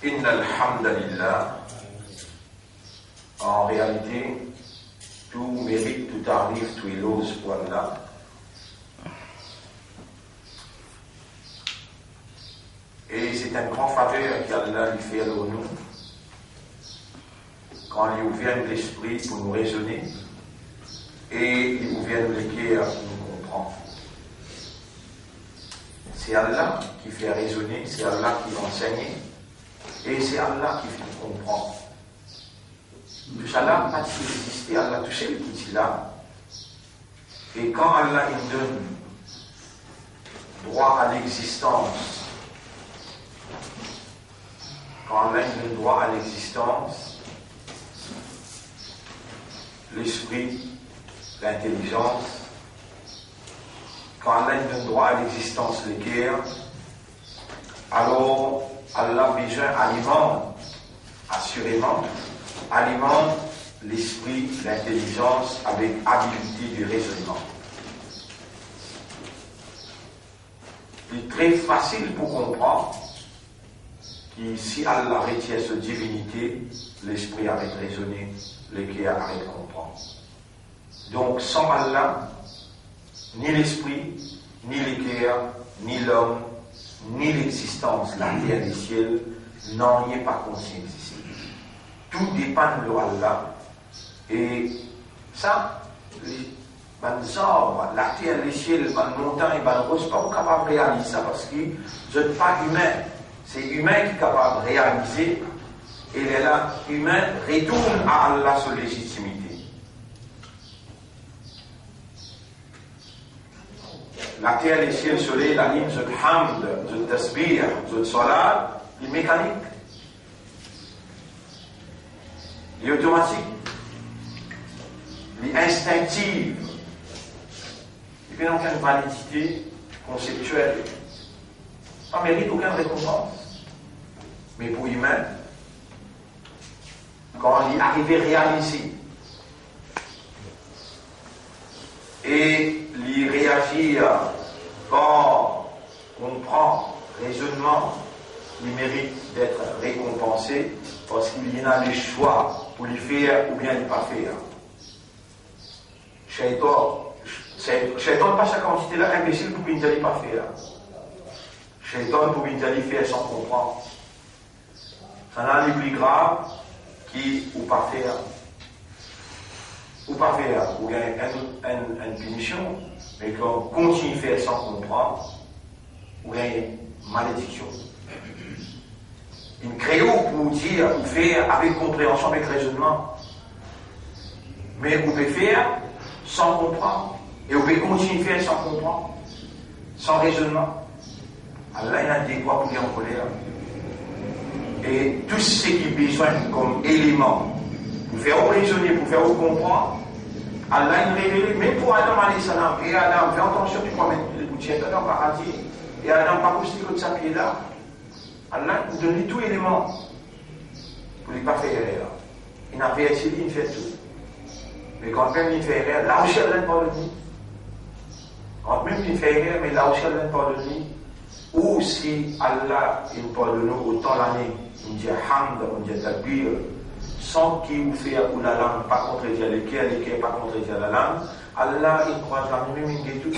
Inna alhamdulillah. En réalité, tout mérite, tout arrive, tout éloge pour Allah. Et c'est un grand faveur qu'Allah lui fait à nous quand il ouvre l'esprit pour nous raisonner et il ouvre le cœur pour nous comprendre. C'est Allah qui fait raisonner, c'est Allah qui enseigne et c'est Allah qui fait comprendre. Tout ça là, pas exister, Allah tout seul qui est là. Et quand Allah il donne droit à l'existence, quand Allah il donne droit à l'existence, l'esprit, l'intelligence, quand Allah il donne droit à l'existence, le cœur, alors Allah besoin alimente, assurément, alimente l'esprit, l'intelligence avec habileté du raisonnement. C'est très facile pour comprendre que si Allah retient sa divinité, l'esprit arrête de raisonner, le cœur arrête de comprendre. Donc sans Allah, ni l'esprit, ni le cœur, ni l'homme, ni l'existence, la terre et le ciel, n'en est pas conscient ici. Tout dépend de Allah. Et ça, la terre, le ciel, les montagnes, les roses, pas capable de réaliser ça parce que vous n'êtes pas humain. C'est humain qui est capable de réaliser. Et là, humain retourne à Allah sa légitimité. La terre, le ciel, le soleil, la ligne, le hamd, le tasbih, le salat, les mécaniques. Les automatiques, les instinctives, et puis aucune validité conceptuelle. Ça ne mérite aucune récompense. Mais pour l'humain, quand il arrive à réaliser et il réagir quand on prend raisonnement, il mérite d'être récompensé parce qu'il y a le choix pour le faire ou bien ne pas faire. Shaitan pas sa quantité là imbécile pour qu'il ne pas faire. Shaitan pour qu'il ne faire sans comprendre. Ça n'a le plus grave qui ou pas faire. Ou pas faire, ou bien une punition, mais qu'on continue à faire sans comprendre, ou bien une malédiction. Une créo pour dire, ou faire avec compréhension, avec raisonnement. Mais vous pouvez faire sans comprendre. Et vous pouvez continuer à faire sans comprendre, sans raisonnement. Allah il a des doigts pour dire en colère. Et tout ce qui est besoin comme élément pour faire raisonner, pour faire comprendre, Allah il révèle, même pour Adam alayhi salam, et Adam, fais attention, tu crois mettre les boutiques dans le paradis, et Adam pas possible que ça pied là. Allah vous donne tout élément pour ne pas faire erreur. Il n'a pas essayé, il fait tout. Mais quand même il fait erreur, là où il ne pas de lui. Quand même il fait erreur, mais là où il ne pas de lui. Ou si Allah il parle de nous autant l'année, il dit hamd, il dit tabir, sans qu'il vous fait ou la langue, pas contredire le cœur pas contredire la langue, Allah il croise la même, il dit tout.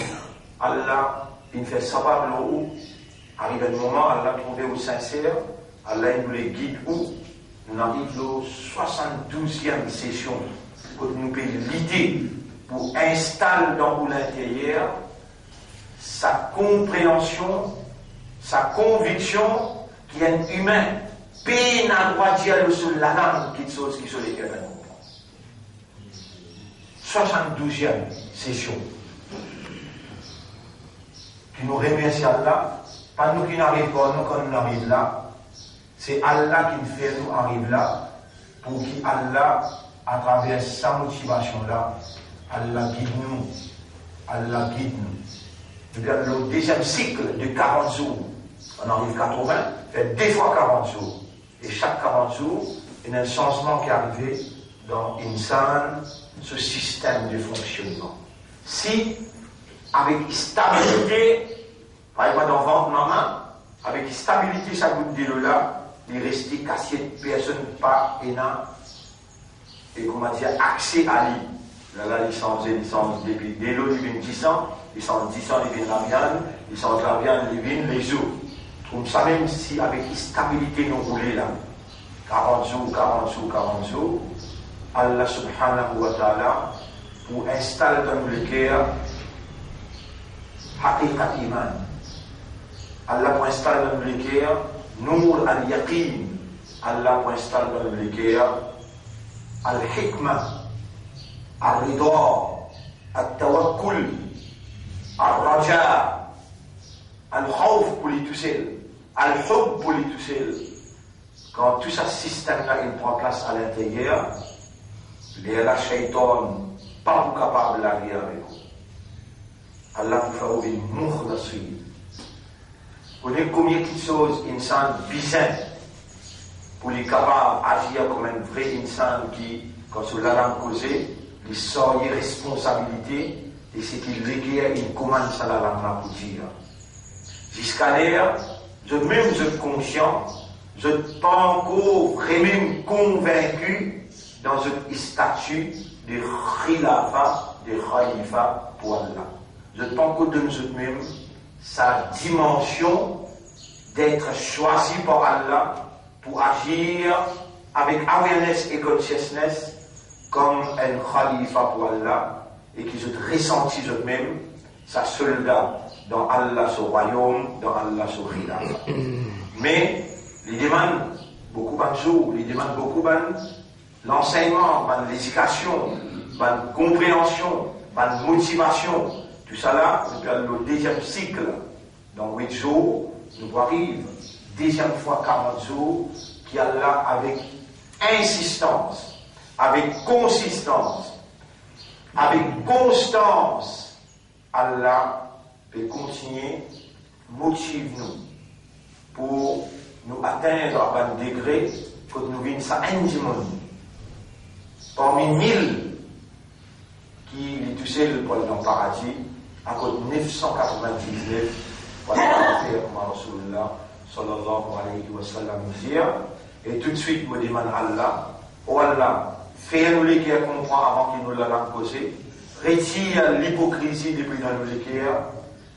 Allah il fait savoir l'eau. Arrive un moment, Allah trouvé au sincère, Allah nous les guide où nous arrivons à la 72e session pour nous payer l'idée pour installer dans l'intérieur sa compréhension, sa conviction qu'il y a un humain peine à droit de dire sur la langue qui sont lesquelles on comprend. 72e session. Qui nous remercie Allah. Pas nous qui n'arrivons pas, nous quand nous arrivons là, c'est Allah qui nous fait nous arriver là, pour qu'Allah, à travers sa motivation là, Allah guide nous. Allah guide nous. Le deuxième cycle de 40 jours, on arrive 80, fait 2 fois 40 jours. Et chaque 40 jours, il y a un changement qui est arrivé dans Insan, ce système de fonctionnement. Si, avec stabilité, par exemple, dans ventre maman, avec stabilité, ça goûte de là, il restait cassé, personne pas et comment dire, accès à lui. Là, la licence depuis dès l'eau, il vient 10 ans, licence 10 ans, il vient la viande, licence la viande, il vient les os. Comme ça, même si avec stabilité nous roulons là, 40 jours, Allah subhanahu wa ta'ala, pour installer dans nous le cœur, haqiqat iman. Allah pour installer dans nous le cœur, nour al-yaqin. Allah pour installer dans nous le cœur, al-hikmah, al-rida, al-tawakkul, al-raja, al-khawf pour les tout seuls, al-hub pour les tout seuls. Quand tout ce système-là il prend place à l'intérieur, les la shaitan pas capable d'arriver avec vous. Allah vous fait une mukhlasir. Vous savez combien de choses insan bizarre pour les capables d'agir comme un vrai insan qui, quand sur la langue causée, il sort les responsabilités et ce qu'il requiert, il commence à la langue pour dire. Jusqu'à l'air, même je suis conscient, je ne suis pas encore vraiment convaincu dans ce statut de khilafa, de khalifa pour Allah. Je ne suis pas encore dans même sa dimension d'être choisi par Allah pour agir avec awareness et consciousness comme un khalifa pour Allah et qui se ressentit eux-mêmes sa soldat dans Allah son royaume, dans Allah son khilafa. Mais il demande beaucoup de jours, il demande beaucoup de l'enseignement, de l'éducation, de la compréhension, de la motivation. Tout ça là, depuis le deuxième cycle, dans 8 jours, nous arrivons, deuxième fois 40 jours, qui est là avec insistance, avec consistance, avec constance. Allah peut continuer, motive-nous pour nous atteindre à un degré que nous vîmes ça indémonie. Parmi 1000 qui est tout seul pour aller dans le paradis, à cause de 999, voilà, Rasulullah sallallahu alayhi wa sallam dire, et tout de suite, me demande Allah, oh Allah, fais-nous les cœurs comprendre avant qu'il nous l'a causé, retire l'hypocrisie depuis dans nos cœurs,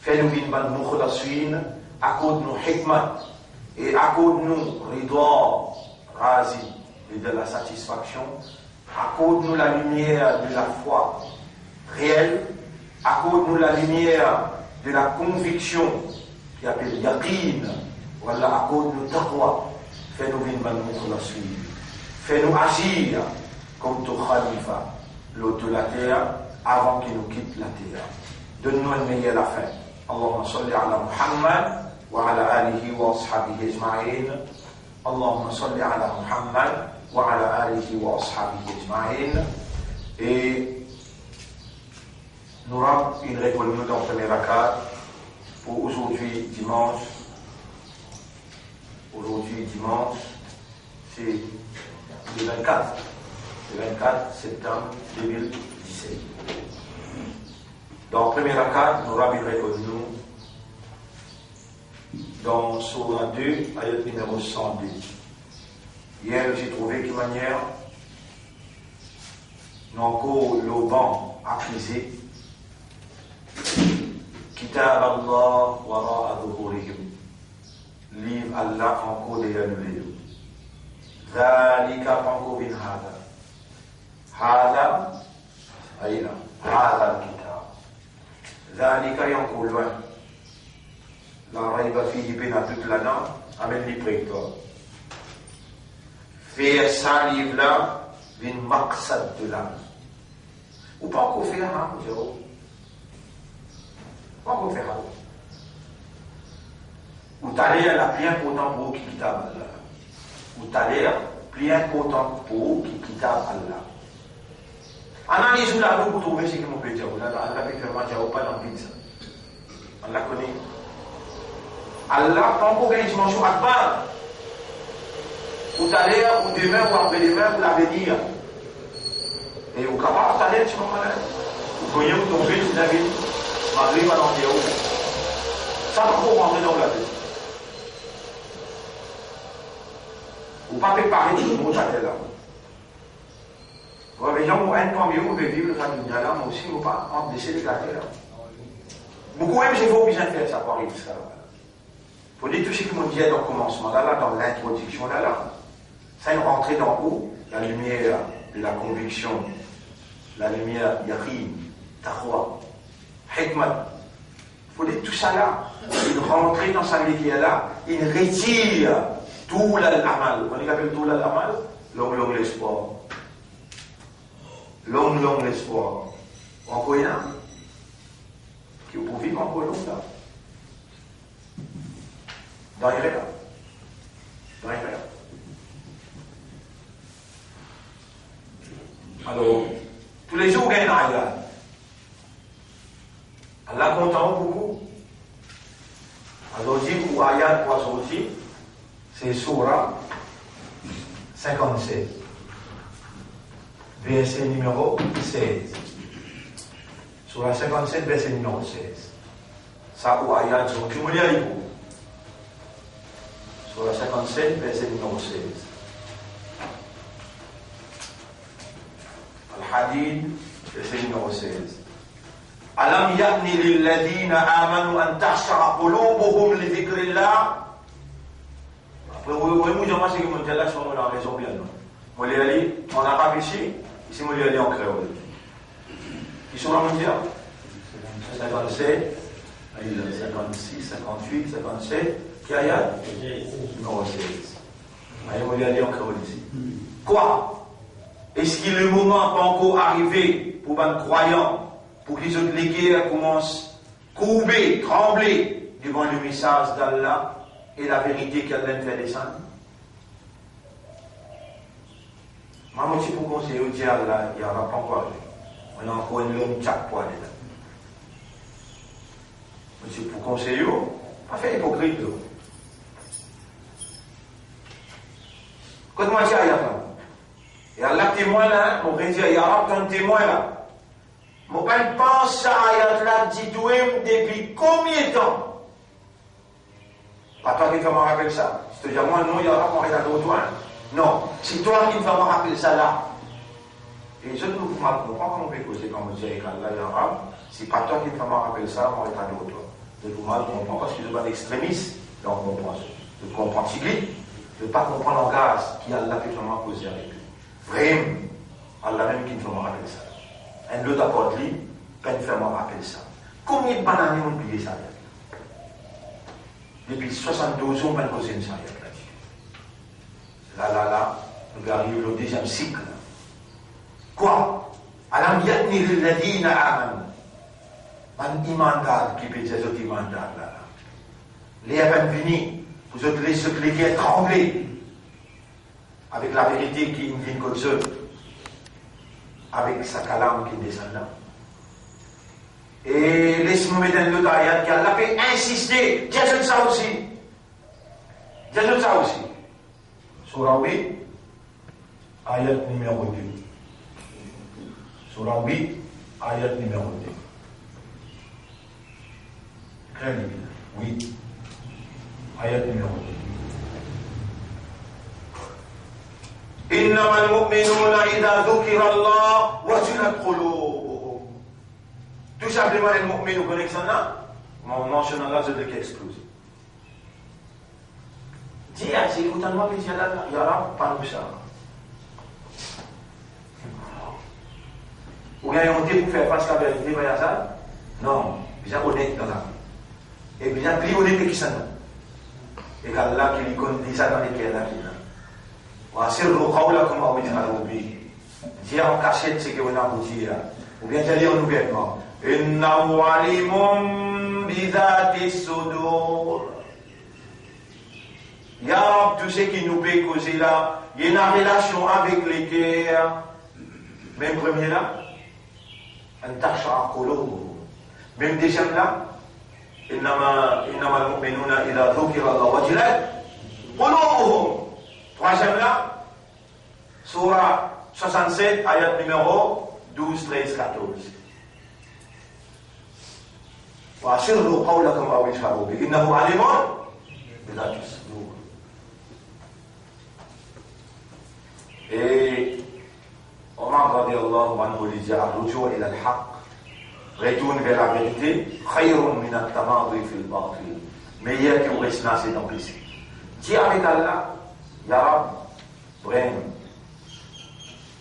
fais-nous une bonne mukhlasine, accorde nous hikmat, et accorde-nous ridwa, razi, et de la satisfaction, accorde-nous la lumière de la foi réelle, accorde-nous la lumière de la conviction qui appelle yaqin, voilà, accorde-nous taqwa, fais-nous une bonne mukhlasine, fais-nous agir comme ton khalifa, l'hôte de la terre, avant qu'il nous quitte la terre. Donne-nous une meilleure fin. Allahumma salli ala Muhammad وعلى آله وأصحابه أجمعين اللهم صل على محمد وعلى آله وأصحابه أجمعين. Et nous avons une réponse dans le premier rakat pour aujourd'hui dimanche. Aujourd'hui dimanche, c'est le 24 septembre 2017. Dans le premier rakat, nous avons une réponse dans Surah 2, ayat numéro 102. Hier, j'ai trouvé de manière, nous encore le banc accusé, Kitab Allah wara'a dhuhurihim, livre Allah encore derrière nous. Zalika panko bin hada. Hada, aïna, hada al-kitab. Zalika est encore loin. La raïba fille pénale toute la nuit, amène les prétors. Faire ça livre-là, une maqsad de l'âme. Ou pas qu'on fait un zéro. Pas qu'on fait un. Ou t'allez à la plus important pour qui kitab Allah. Ou t'allez plus important pour qui kitab Allah. Analyse la roue pour trouver ce que nous peut dire. Allah peut faire mal, pas dans le pizza. On la connaît. Allah prend pour une dimension akbar. Ou tout à l'heure, ou demain, ou après-demain, ou l'avenir. Et au capable, tout à l'heure, tu m'en malade. Vous voyez, vous tombez, tu l'avez dit, malgré ma langue, ça va pour rentrer dans la tête. Ou pas préparer tout le monde à là. Vous voyez, gens, un temps mieux, vous pouvez vivre la famille là, mais aussi, vous pas en laisser les gâter là. Beaucoup même, j'ai pas besoin de faire ça pour arriver ça. Vous dites tout ce que m'ont dit dans le commencement, là, dans l'introduction, là. Ça, une rentrée dans où la lumière de la conviction, la lumière yaqin, taqwa, hikmat. Vous dites tout ça là, une rentrée dans sa métier là, il retire tout l'amal. On appelle tout l'amal, long l'espoir. Long l'espoir. En quoi qui vous vivre en Colombie là. Dans les rêves. Dans les rêves. Alors, tous les jours, vous gagnez un ayat. Allah content beaucoup. Alors, dit pour ayat pour sortir, c'est Surah 57. Verset numéro 16. Surah 57, verset numéro 16. Ça, ou ayat, c'est tu me l'as dit. Surah 57, verset numéro 16. Al-Hadid, verset numéro 16. Alam ya'ni lilladhina amanu an tahshara qulubuhum li dhikrillah. Après, vous voyez, moi, c'est que mon tel là, je suis dans la raison bien. Moi, les aller en arabe ici, ici, moi, les aller en créole. Ils sont là, mon Dieu. 57, 56, 58, 57. Qui a numéro 16. Allez, on va aller encore ici. Quoi? Est-ce que le moment pas encore arrivé pour les croyants, pour qu'ils autres les guerres commencent à courber, trembler devant le message d'Allah et la vérité qu'Allah fait descendre? Moi, je pour conseiller au diable, il n'y aura pas encore. On a encore une longue tchaque pour aller là. Monsieur, pour conseiller, pas fait hypocrite. Quand moi, je dis à Yahram, et Allah témoin là, on va dire, Yahram, ton témoin là. Mon père pense à Ayat là, dis-toi depuis combien de temps? Pas toi qui me rappelle ça. Je te dis, moi, non, Yahram, on regarde au toi. Non, c'est toi qui me rappelle ça là. Et je ne comprends pas comment on peut causer quand on dit avec Allah, Yahram. C'est pas toi qui me rappelle ça, on regarde au toi. Je ne comprends pas parce que je ne suis pas d'extrémiste dans mon pensée. Je comprends cyclique. Je ne veux pas comprendre le langage qui Allah peut vraiment causer avec lui. Vraiment, Allah même qui me fait rappeler ça. Un autre apporte lui, quand il me fait rappeler ça. Combien de bananes ont oublié ça? Depuis 72 ans, on va causer une saïa là-dessus. Là, nous arrivons au deuxième cycle. Quoi? Alam yatni lilladhina amanu. Man imandar qui peut dire autres imandar là. Les avons venu. Vous êtes les ceux qui ont tremblé avec la vérité qui vient comme ça, avec sa calame qui descend là. Et laisse-moi mettre un autre ayat qui a la paix insister. Dis ça aussi. Dis ça aussi. Surah 8, ayat numéro 2. Surah 8, ayat numéro 2. Crédible. Oui. Ayat numéro 2. إنما المؤمنون إذا ذكر الله وجلت قلوبهم. Tout simplement, les mu'min, vous connaissez ça? Mon mention là, c'est de qui explose. Dis, c'est autant de gens il y aura pas de ça. Ou bien on dit pour faire face à la vérité, mais ça? Non, bien honnête dans la. Et bien plus honnête que ça. Et qu'Allah qui lui connaît ça dans les cœurs là. وَأَسِرُّوا قَوْلَكُمْ أَوْ اجْهَرُوا بِهِ. Dire en cachette ce que vous avez dit. Ou bien dire en ouvertement. إِنَّهُ عَلِيمٌ بِذَاتِ الصُّدُورِ. Ya Rab, tout ce qui nous peut causer là, il y a une relation avec les cœurs. Même premier là, أَن تَخْشَعَ قُلُوبُهُمْ. Même deuxième là, إِنَّمَا الْمُؤْمِنُونَ إِذَا ذُكِرَ اللَّهُ وَجِلَتْ قُلُوبُهُمْ. Troisième là, Surah 67, ayat numéro 12, 13, 14. وَأَسِرُّوا قَوْلَكُمْ أَوْ اجْهَرُوا بِهِ إِنَّهُ عَلِيمٌ بِذَاتِ الصُّدُورِ. pour lui dire Ar-rujuu ila al-haqq, retourne vers la vérité, khayrun min at-tamadhi fil batil, meilleur que rester dans cet empêché. Dis avec Allah, Ya Rab, vraiment,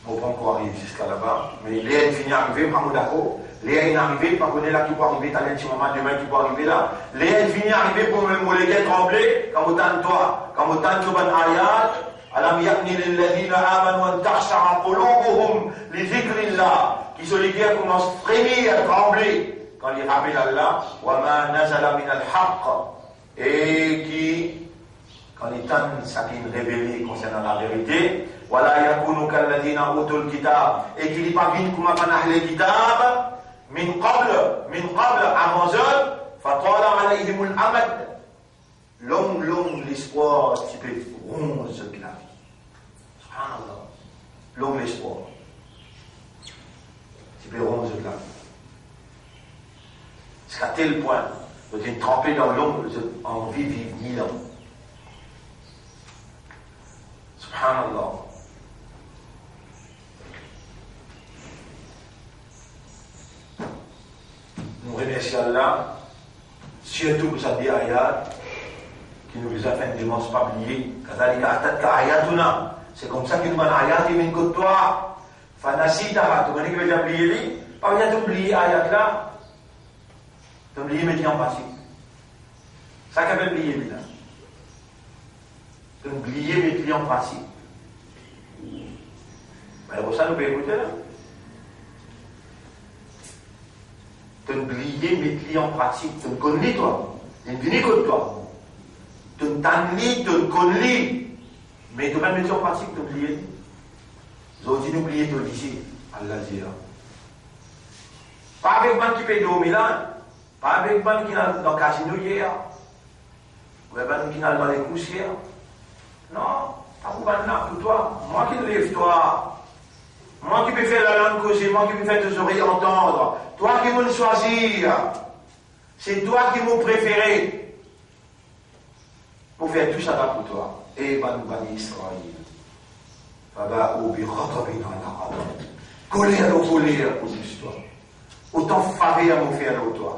on ne peut pas encore arriver jusqu'à là-bas, mais les est fini arriver, pas d'accord. Les est arrivé, pas connaître là qui peut arriver, t'as un petit moment demain qui peut arriver là. Les est fini arriver pour même les gars trembler, comme autant de toi, comme autant de ban ayat. Alam yakni lilladhina amanu an takhsha'a qulubuhum li dhikrillah, qui sont les gars commencent à frémir, à trembler quand ils rappellent Allah, wa ma nazala min al-haqq, et qui, quand ils tannent ça qui est révélé concernant la vérité, wala yakunu kalladhina utul kitab, et qu'il n'est pas vite comme un ahl kitab, min qabl, avant eux, fatala alayhim al-amad, long l'espoir, tu peux bronze de la vie. Subhanallah. Long l'espoir. Tu peux bronze de la vie. Jusqu'à tel point, vous êtes trempé dans l'ombre, en vie vivre 1000 ans. Subhanallah. Nous remercions Allah, surtout pour sa ayat, qui nous a fait une démence pas oublier. C'est comme ça qu'il nous a ayat et min côtoie. Fanasita, tu connais que j'ai oublié, pas bien t'oublier ayat là. T'oublier mettre en passé. Ça qu'elle veut oublier là. T'oublier mettre en passé. Mais pour ça nous pouvons écouter là. T'oublier mettre en pratique. Tu connais toi. Tu ne viens que toi. Tu ne connais, mais tu vas mettre en pratique, tu oublies. Vous avez oublié de lycée, Allah dit. Pas avec man qui paye au Milan, pas avec man qui est dans le casino hier, ou avec man qui est dans les courses hier. Non, pas pour man pour toi. Moi qui lève toi. Moi qui peux faire la langue causer, moi qui peux faire tes oreilles entendre. Toi qui veux le choisir. C'est toi qui m'as préféré. Pour faire tout ça là pour toi. Et Bani Israël. Colère au colère pour toi. Autant faveur m'ont fait à toi.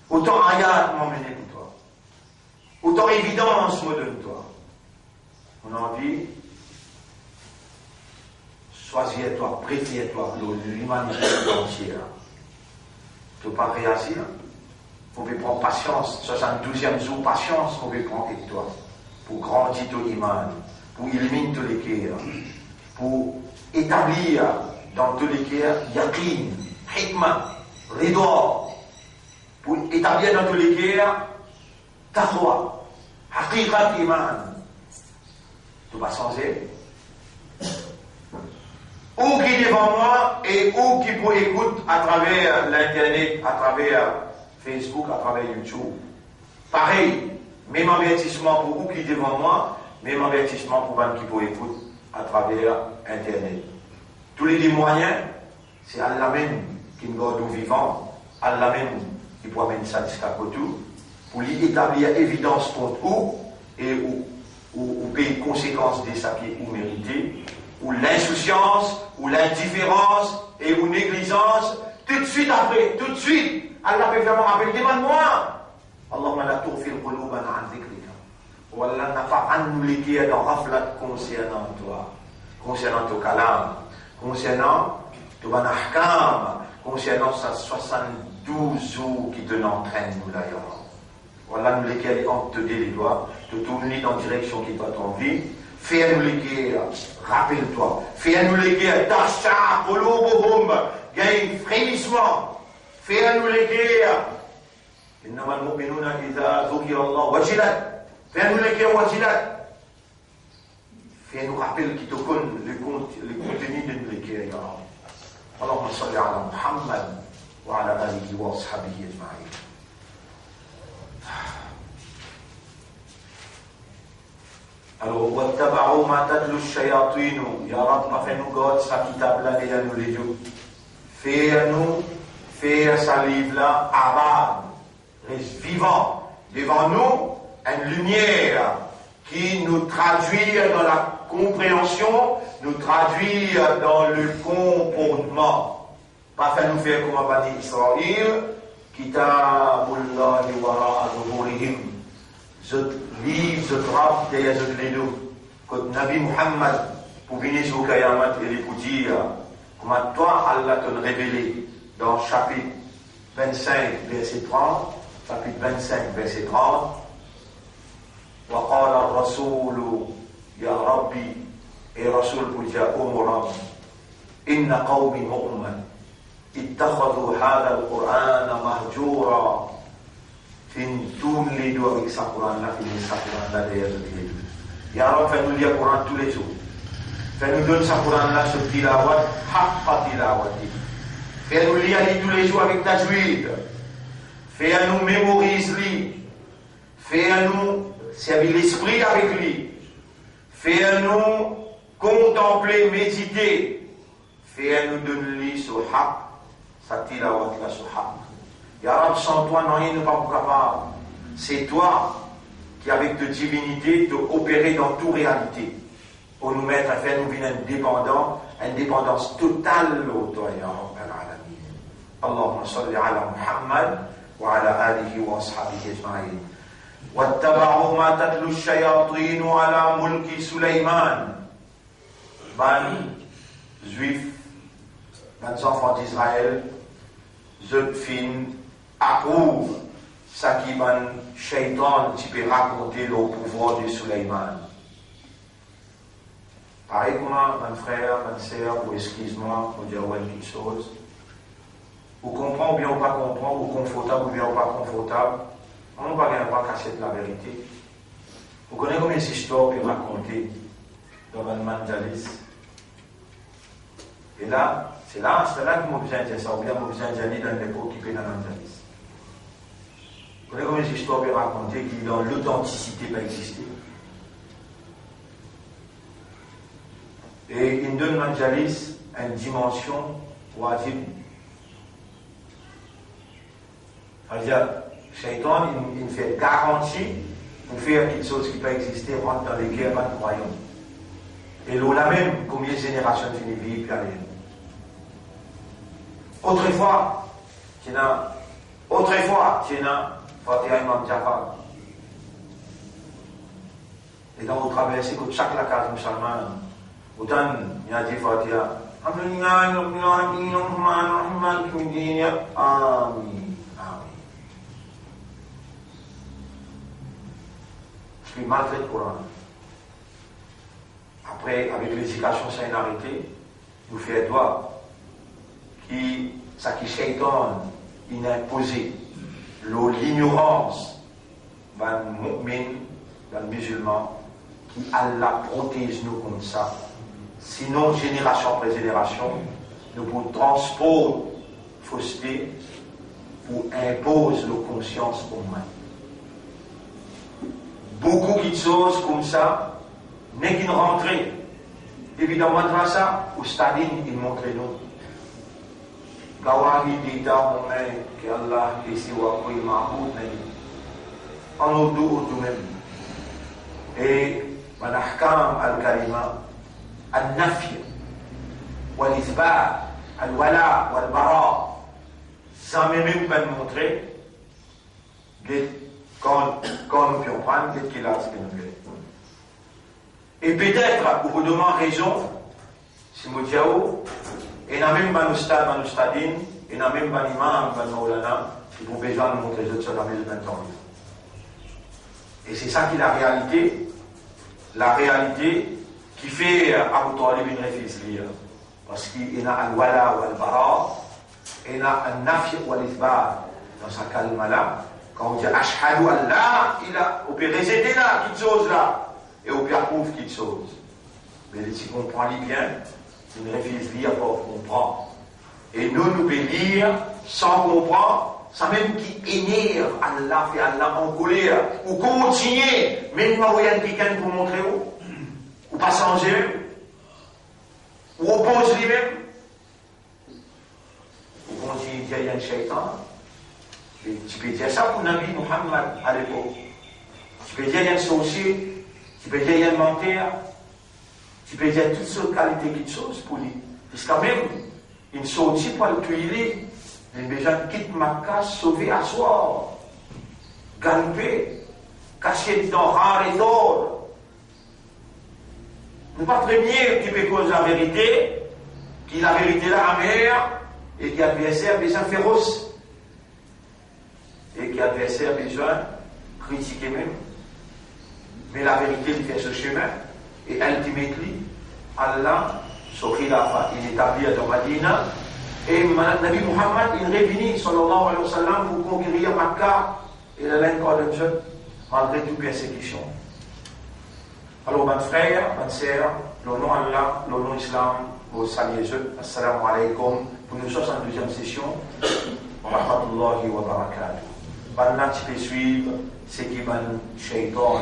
Autant ayat m'ont mené pour toi. Autant évidence me donne toi. On a envie. Choisis-toi, préfère-toi pour l'humanité entière. Tu ne peux pas réagir. Vous pouvez prendre patience, 72e jour, patience, vous pouvez prendre avec toi, pour grandir ton iman, pour éliminer tous les cœurs, pour établir dans tous les cœurs, yaqin, hikmah, ridwa, pour établir dans tous les cœurs, taqwa, haqiqat iman. Tu vas changer. Ou qui est devant moi et ou qui peut écouter à travers l'internet, à travers Facebook, à travers YouTube. Pareil, même avertissement pour vous qui est devant moi, même avertissement pour vous qui peut écouter à travers Internet. Tous les moyens, c'est Allah même qui nous garde vivants, Allah même qui peut amener ça jusqu'à côté, pour lui établir évidence contre vous et ou payer conséquences de ça qui vous méritez, ou l'insouciance, ou l'indifférence et ou négligence, tout de suite après, tout de suite. Allah peut vraiment rappeler, demande-moi. Allahumma la tughfir qulubana an dhikrika. Ou Allah n'a pas annulé dans raflat concernant toi, concernant ton kalam, concernant ton ahkam, concernant sa 72 jours qui te l'entraîne, nous d'ailleurs. Ou Allah nous lesquels on te dit les doigts, te tourner dans la direction qui doit t'envie. Fais-nous les guerres, rappelle-toi. Fais-nous les guerres, tasha, qulubuhum, gagne frémissement. Fais-nous les guerres. إنما المؤمنون إذا ذكر الله وجلت. Fais-nous les guerres wajilat. Fais-nous rappeler qui te connaît le contenu de nos guerres, ya Rabbi. Allahumma salli ala Muhammad wa ala alihi wa ashabihi ajma'in. Alors, وَاتَّبَعُوا مَا تَتْلُو الشَّيَاطِينُ. Ya Rabbi, fais-nous God, sa kitab là, et nous les dieux. Fais-nous faire sa livre là, abad, reste vivant, devant nous, une lumière qui nous traduit dans la compréhension, nous traduit dans le comportement. Pas faire nous faire comme Bani Israël, Kitabullahi wara'a zuhurihim. Je lis, je trappe derrière les deux. Quand Nabi Muhammad, pour venir sur Kayamat et pour dire, comment toi Allah te révélé dans chapitre 25, verset 30, chapitre 25, verset 30, وقال الرسول يا ربي et Rasul pour dire au Moram إن قومي مؤمن اتخذوا هذا القرآن مهجورا fin tout les deux avec sa Coran là, finit sa Coran là derrière les deux. Ya Rab, fais-nous lire le Coran tous les jours. Fais-nous donner sa Coran là sur tilawat, haqqa tilawati. Fais-nous lire tous les jours avec tajwid. Fais-nous mémoriser. Fais-nous servir l'esprit avec lui. Fais-nous contempler, méditer. Fais-nous donner sur haq, sa tilawat là sur haq. Ya Rab, sans toi, non, rien n'est pas capable. C'est toi qui, avec de divinité, te opérer dans toute réalité. Pour nous mettre à faire nous une indépendance totale au toi, Ya Rab al-Alamin. Allahumma salli ala Muhammad wa ala alihi wa ashabihi ajma'in. واتبعوا ما تتلو الشياطين على ملك سليمان. Ban juifs, ban enfants d'Israël, je fin approuve ça qui ban shaitan qui peut raconter le pouvoir de Suleiman. Pareil comme mon frère, ma sœur, ou excuse-moi, pour dire quelque chose. Ou comprend ou bien ou pas comprend, ou confortable ou bien ou pas confortable. On ne va pas cacher la vérité. Vous connaissez combien d'histoires que raconter dans un mandalis. Et là, c'est là que j'ai besoin de dire ça, ou bien j'ai besoin de dire dans l'époque qui peut dans mandalis. Vous connaissez combien d'histoires que raconter qui dans l'authenticité pas exister. Et il donne mandalis une dimension wajib. C'est-à-dire, Shaitan, il fait garantie pour faire quelque chose qui peut exister, rentre dans les guerres de croyants. Et là même, combien de générations finissent vivre puis aller. Autrefois, tu as Fatiha Imam Jafar. Et dans votre traversée, que chaque lacage musulman, autant il y a dit Fatiha. Amin. Qui malgré le Coran. Après, avec l'éducation, c'est une arrêté, nous fait droit qui, ça qui shaitan, il a imposé l'ignorance dans le mu'min, dans le musulman, qui Allah protège nous comme ça. Sinon, génération après génération, nous pour transport fausseté, pour imposer nos consciences humaines. Beaucoup de choses comme ça n'est qu'une rentrée. Évidemment, dans ça, au Staline, il montrait nous. Gawani dita monnaie que Allah ici ou après Mahmoud en autour même. Et Manahkam al-Karima, al-Nafi, wal-Isba, al-Wala, wal-Bara, ça m'a même pas montré. Quand nous pouvons prendre, qu'est-ce qu'il a ce que nous voulons. Et peut-être, pour vous demander raison, si nous disons, et n'a même pas nos stades, nos stadines, et n'a même pas l'imam, pas nos lana, qui pour besoin de montrer les autres sur la maison d'un temps. Et c'est ça qui est la réalité qui fait à vous tourner une réflexion. Parce qu'il y a al-wala ou al-bara, il y a un-nafi ou al-isbar dans sa kalma-là. Quand on dit Ashhadu Allah, on peut réséter là, quelque chose là, et on peut approuver quelque chose. Mais si on comprend bien, c'est une réflexion pour comprendre. Et nous pouvons lire sans comprendre, sans même qui énerve Allah, fait Allah en colère, ou continuer, même pas voyant quelqu'un pour montrer ou pas changer, ou oppose lui-même, ou continuer à dire un shaitan. Tu peux dire ça pour Nabi Muhammad à l'époque. Tu peux dire qu'il y a un sorcier, Tu peux dire inventaire, tu peux dire toutes sortes de qualités de choses pour lui. Jusqu'à même, une sortie pour le tuer, les gens quittent ma casse, sauver à soi, galper, cacher dans rare et d'or. Ne pas premier qui peut cause la vérité, qui la vérité là amère, et qui adversaire besoin féroce. Et qui adversaire besoin critiquer même. Mais la vérité lui fait ce chemin, et ultimately, Allah, il établit à Madina, et Nabi Muhammad, il revenu, sallallahu alayhi wa sallam, pour conquérir Makkah, et la laine de jeune, malgré toute persécution. Alors, mes frères, mes sœurs, le nom Allah, le nom Islam, vous saluez eux. Assalamu alaikum. Pour nous 62e session, wa rahmatullahi wa barakatuh. Maintenant, tu peux suivre ce qui va shaitan.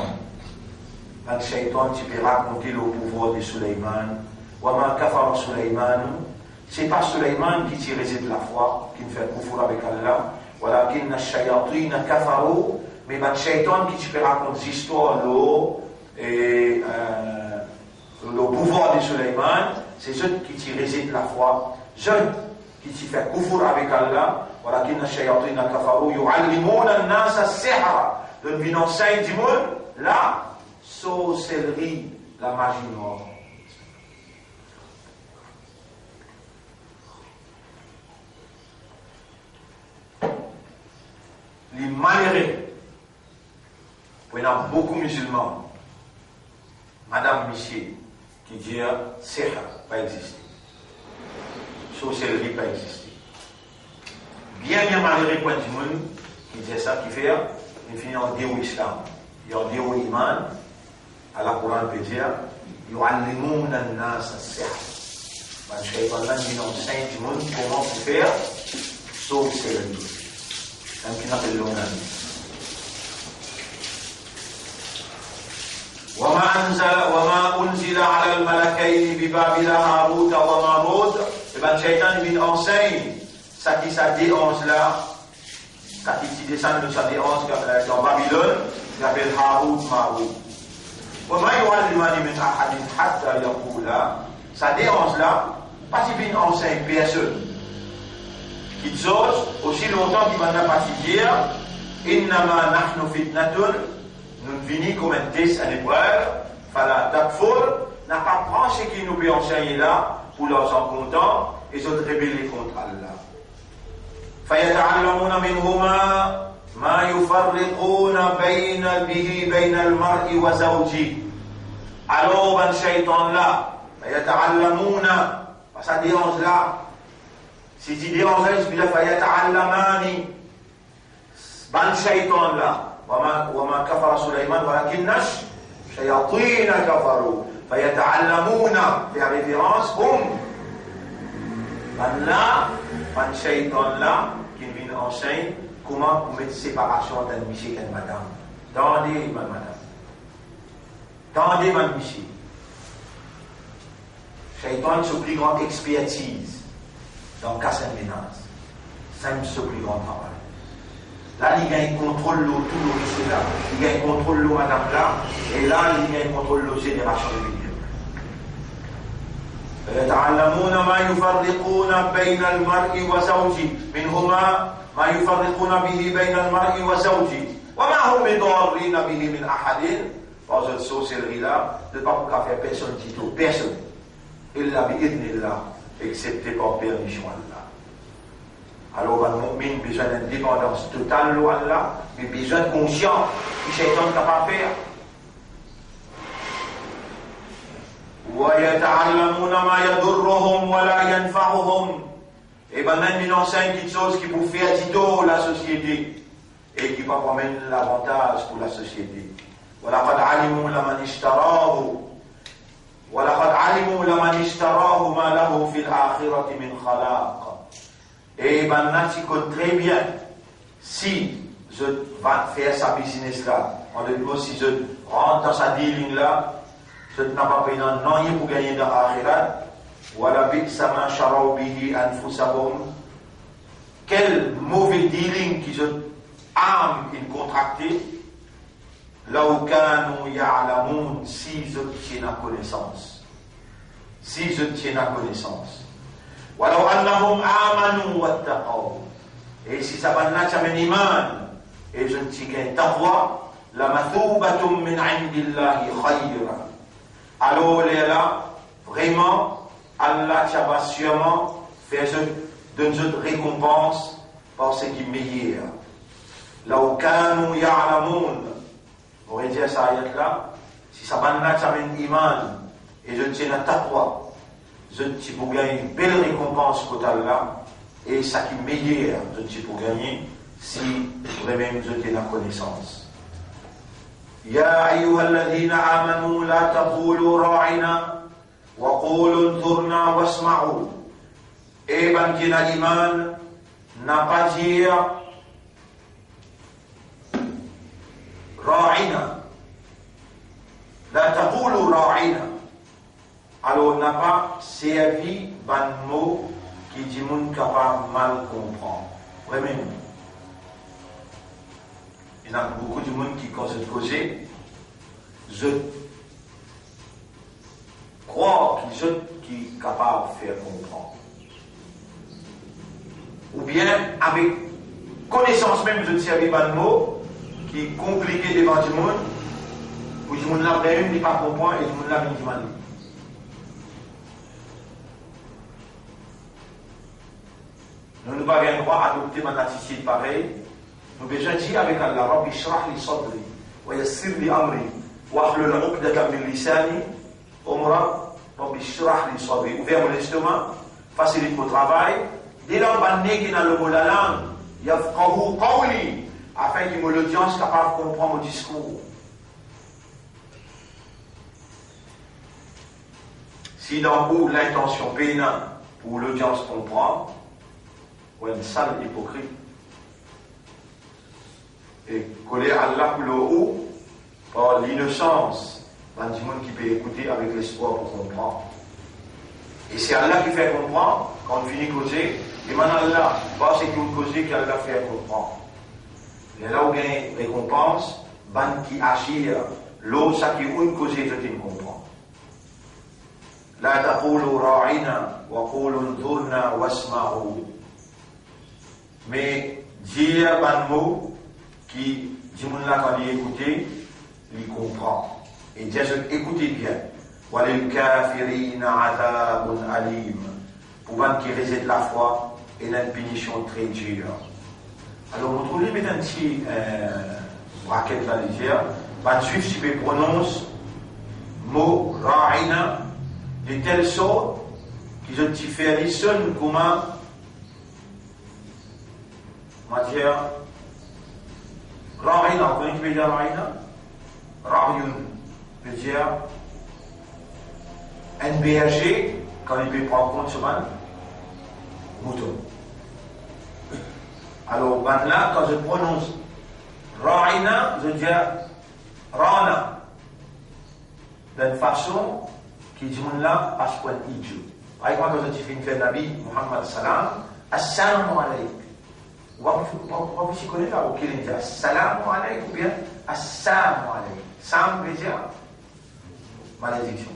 Un shaitan, tu peux raconter le pouvoir de Suleiman. Wa ma kafara Suleiman. C'est pas Suleiman qui tire de la foi, qui me fait kufur avec Allah. Walakin ash-shayatin kafaru. Mais un shaitan qui tu peux raconter l'histoire, et le pouvoir de Suleiman, c'est ceux qui t'y résident la foi, jeunes qui t'y fait kufur avec Allah, walakin ash-shayatin kafaru yu'allimuna an-nas as-sihra, de nous enseigne du monde la sorcellerie, la magie noire. Les malheureux, il y a beaucoup de musulmans. Madame Michier, qui dit Seha, pas exister. Sorcellerie, pas exister. Bien malheureux point du monde, qui dit ça, qui fait, il finit en déo islam. Il y a un déo iman, à la Coran peut dire, yu'allimuna an-nas as-sihr. Le shaitan il enseigne du monde comment faire sorcellerie. Un qui n'appelle l'onani. وما أنزل على الملكين ببابل هاروت وماروت. Et bien, Shaitan il enseigne ça qui ça déonce là, quand il descend de sa déonce dans Babylone, il s'appelle Harout Marout. وما يعلمان من أحد حتى يقولا. Ça déonce là, pas si bien enseigne personne. Qu'il chose, aussi longtemps qu'il va pas dire, إنما نحن فتنة. Nous venons comme un test, une épreuve, fala takfur, n'a pas pris ce qui nous peut enseigner là, pour leurs en content, et se rébeller contre Allah. فَيَتَعَلَّمُونَ مِنْهُمَا مَا يُفَرِّقُونَ بَيْنَ الْمَرْءِ وَزَوْجِهِ. Alors, ben shaitan là, فَيَتَعَلَّمُونَ, ça dérange là, si tu déranges là, il dit فَيَتَعَلَّمَانِ, ben shaitan là, وما كفر سليمان ولكن الشياطين كفروا فيتعلمون في référence là un shaitan là qui vient enseigner comment mettre séparation entre un monsieur et une madame. Tendez madame, tendez madame monsieur. Shaitan c'est plus grande expertise dans le cas de ménage. C'est le plus grand travail. Là, il y a un contrôle tout le monsieur là. Il y a un contrôle de madame là. Et là, il y a un contrôle de génération de milieu. فيتعلمون ما يفرقون بين المرء وزوجه منهما ما يفرقون به بين المرء وزوجه وما هم بضارين به من أحد. Dans cette sorcellerie là, de ne pas pouvoir faire personne tito, personne. إلا بإذن الله, excepté par permission Allah. Alors, un mu'min a besoin d'indépendance totale de Allah, mais besoin de conscience que Shaitan ne peut pas faire. وَيَتَعَلَّمُونَ مَا يَضُرُّهُمْ وَلَا يَنْفَعُهُمْ. Et bien, même il enseigne quelque chose qui peut faire tito la société et qui peut promène l'avantage pour la société. وَلَقَدْ عَلِمُوا لَمَنِ اشْتَرَاهُ وَلَقَدْ عَلِمُوا لَمَنِ اشْتَرَاهُ مَا لَهُ فِي الْآخِرَةِ مِنْ خَلَاقٍ. Et maintenant, tu connais très bien, si je vais faire sa business là, en de plus, si je rentre dans sa dealing là, je n'ai pas payé rien pour gagner dans l'akhirat, voilà, bi'sama sharaw bihi anfusahum. Quel mauvais dealing qu'ils ont âme in contracté, law kanu ya'lamun, s'ils obtiennent la connaissance. S'ils obtiennent la connaissance. Walau annahum amanu wattaqaw. Et si ça va naître un iman, et je ne sais qu'un taqwa, la mathoubatum min indillahi khayra. Alors là, vraiment, Allah va sûrement faire de notre récompense par ce qui est meilleur. Law kanu ya'lamun. On va dire ça ayat-là, si ça va naître un iman, et je ne sais la taqwa, je ne sais pour gagner une belle récompense pour Allah, et ça qui est meilleur, je ne sais pour gagner, si vraiment je n'ai la connaissance. Ya ayyuhalladhina amanu la taqulu ra'ina wa qulu anzurna wasma'u. Et ban qui n'a iman n'a pas dire ra'ina. La taqulu ra'ina. Alors n'a pas servi ban mot qui dit moun capable mal comprendre. Vraiment. Il y a beaucoup de monde qui, quand je cause, je crois qu'ils sont capables de faire comprendre. Ou bien, avec connaissance même, je ne sais pas de mots qui est compliqué devant du monde, où le monde là, il n'est pas comprendre et le monde là, il dit mal. Nous n'avons pas le droit d'adopter une attitude pareille. Nous avons besoin de dire avec Allah, Rabbi shrah li sadri, wa yassir li amri, wa ahlul uqdatan min lisani, Omra, Rabbi shrah li sadri, ouvert mon estomac, facilite mon travail, dès lors qu'il qui dans le mot la langue, yafqahu qawli, afin que l'audience soit capable de comprendre mon discours. Si dans vous l'intention pénale pour l'audience comprendre, ou une sale hypocrite, et coller Allah pour le haut par l'innocence dans du monde qui peut écouter avec l'espoir pour comprendre. Et c'est Allah qui fait comprendre quand on finit de causer, et maintenant Allah, pas ce qui vous causez qu'Allah fait comprendre. Et là où il y a une récompense, ban qui agit, l'autre, ça qui vous causez, je t'ai comprendre. La taqulu ra'ina wa qulu anzurna wasma'u. Mais dire ban mot qui, dit mon là quand il écoute, il comprend. Et dire écoutez bien. Walil kafirina adabun alim. Pour ceux qui réside la foi, et une punition très dure. Alors vous trouvez mettre un petit bracket là légère. Ban juif si vous prononce mot ra'ina de telle sorte qu'ils ont fait les seuls comment matière ra'ina, vous connaissez qui veut dire ra'ina? Ra'yun veut dire un berger quand il peut prendre compte sur un mouton. Alors là, quand je prononce ra'ina, je dis ra'na d'une façon qui dit là passe pour un idiot. Par exemple, quand je fais une fête d'Nabi Muhammad salam, assalamu alaykum. Vous s'y connaissez là, ok, il dit assalamu alaykum ou bien assalamu alaykum. Sam veut dire malédiction.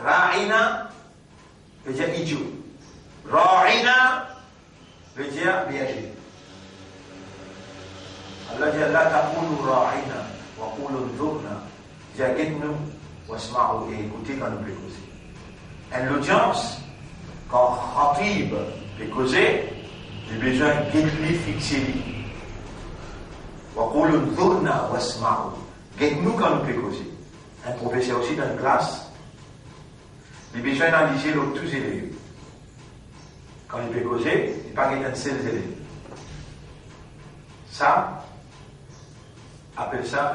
Ra'ina veut dire idiot. Ra'ina veut dire berger. Allah dit la taqulu ra'ina wa qulu anzurna. Dites-nous wasma'u et écoutez quand nous pouvons causer. Et l'audience, quand Khatib peut causer, j'ai besoin d'être fixé. Wa qulu anzurna wasma'u. Dites-nous quand nous pouvons causer. Un professeur aussi dans une classe, il a besoin d'analyser l'autre tous élèves. Quand il peut causer, il ne peut pas gagner un seul élève. Ça, appelle ça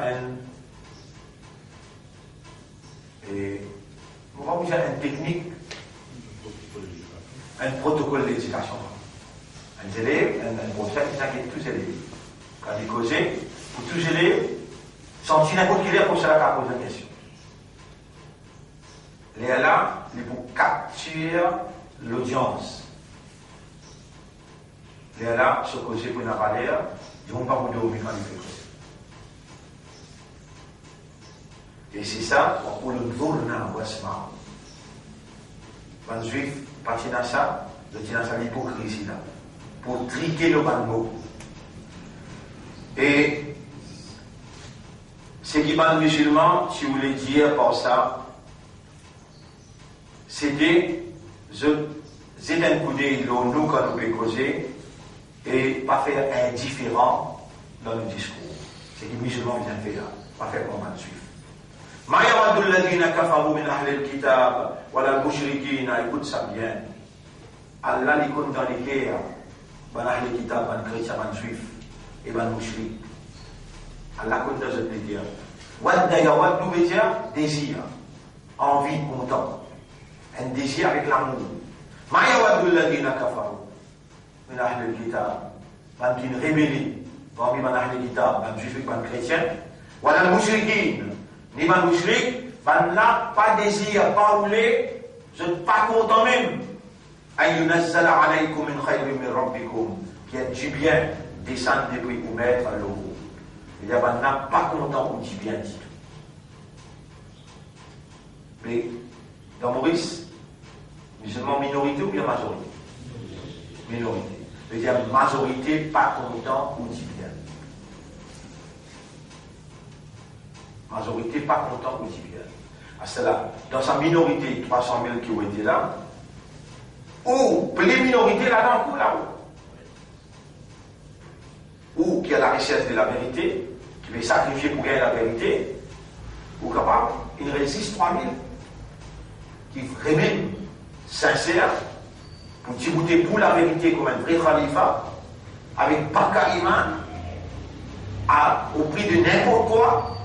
on va vous dire une technique, un protocole d'éducation. Un élève, un professeur qui s'inquiète tous les élèves. Quand il cause, pour tous les élèves, sentir n'importe quel élève pour cela qui a posé une question. Les là, il faut capturer l'audience. Les là, ce cause pour une valeur, Ils ne vont pas vous dormir quand il fait quoi. Et c'est ça, on peut le tourner en Westmar. Les Juifs, patinent ça, le tient ça l'hypocrisie là, pour triquer le bon mot. Et ce qui va musulman, si vous voulez dire par ça, c'était un coup d'œil nous quand nous pouvons causer et pas faire indifférent dans le discours. C'est que les musulmans viennent faire là, pas faire comme un juif. Ma yawaddu alladhina kafaru min ahli al-kitab wala al-mushrikina, écoute ça bien. Allah les compte dans les guerres, ban ahli al-kitab, ban chrétien, ban juif et ban mushrik. Allah compte dans cette guerre. Wadda yawaddu veut dire désir, envie, content. Un désir avec l'amour. Ma yawaddu alladhina kafaru min ahli al-kitab, ban qui rébellent parmi ban ahli al-kitab, ban juif et ban chrétien, wala al-mushrikin, ni ban mushrik, ban n'a pas désir, pas voulé, je ne suis pas content même. Ayunazzala alaykum min khayrin min rabbikum, qui est du bien, descendre depuis vous mettre à l'eau. Il y a ban n'a pas content ou du bien dit. Mais dans Maurice, musulmans minorité ou bien majorité? Minorité. C'est-à-dire majorité pas content ou dit bien. Majorité pas content ou dit bien. À cela, dans sa minorité, 300 000 qui ont été là, ou les minorités là-dedans, ou qui a la richesse de la vérité, qui veut sacrifier pour gagner la vérité, ou capable, il résiste 3000 qui vraiment sincère pour débouter pour la vérité comme un vrai khalifa, avec Baka Iman, au prix de n'importe quoi,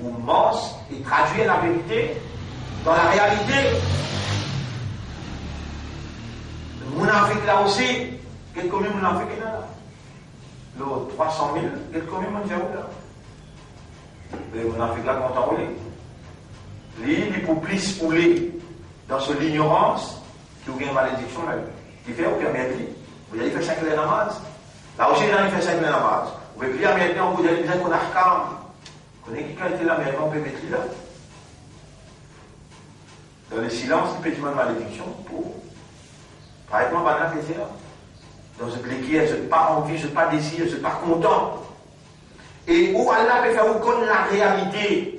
ou mange et traduire la vérité dans la réalité. Le Mounafik là aussi, quel combien Mounafik là? Le 300 000, quel combien Mounafik là? Le Mounafik là, quand on roule. Lui, il pour plus pouler dans son ignorance, qui a une malédiction là. Il fait au permettre lui. Vous allez faire 5 les namaz. Là aussi, il fait 5 les namaz. Vous pouvez plus amener, on vous dit bien qu'on a calme. Vous connaissez qui a été là, mais on peut mettre là. Dans le silence, il peut dire une malédiction pour. Par exemple, Bana fait ça. Dans ce cliquet, je n'ai pas envie, je n'ai pas désir, je n'ai pas content. Et où Allah peut faire vous connaître la réalité.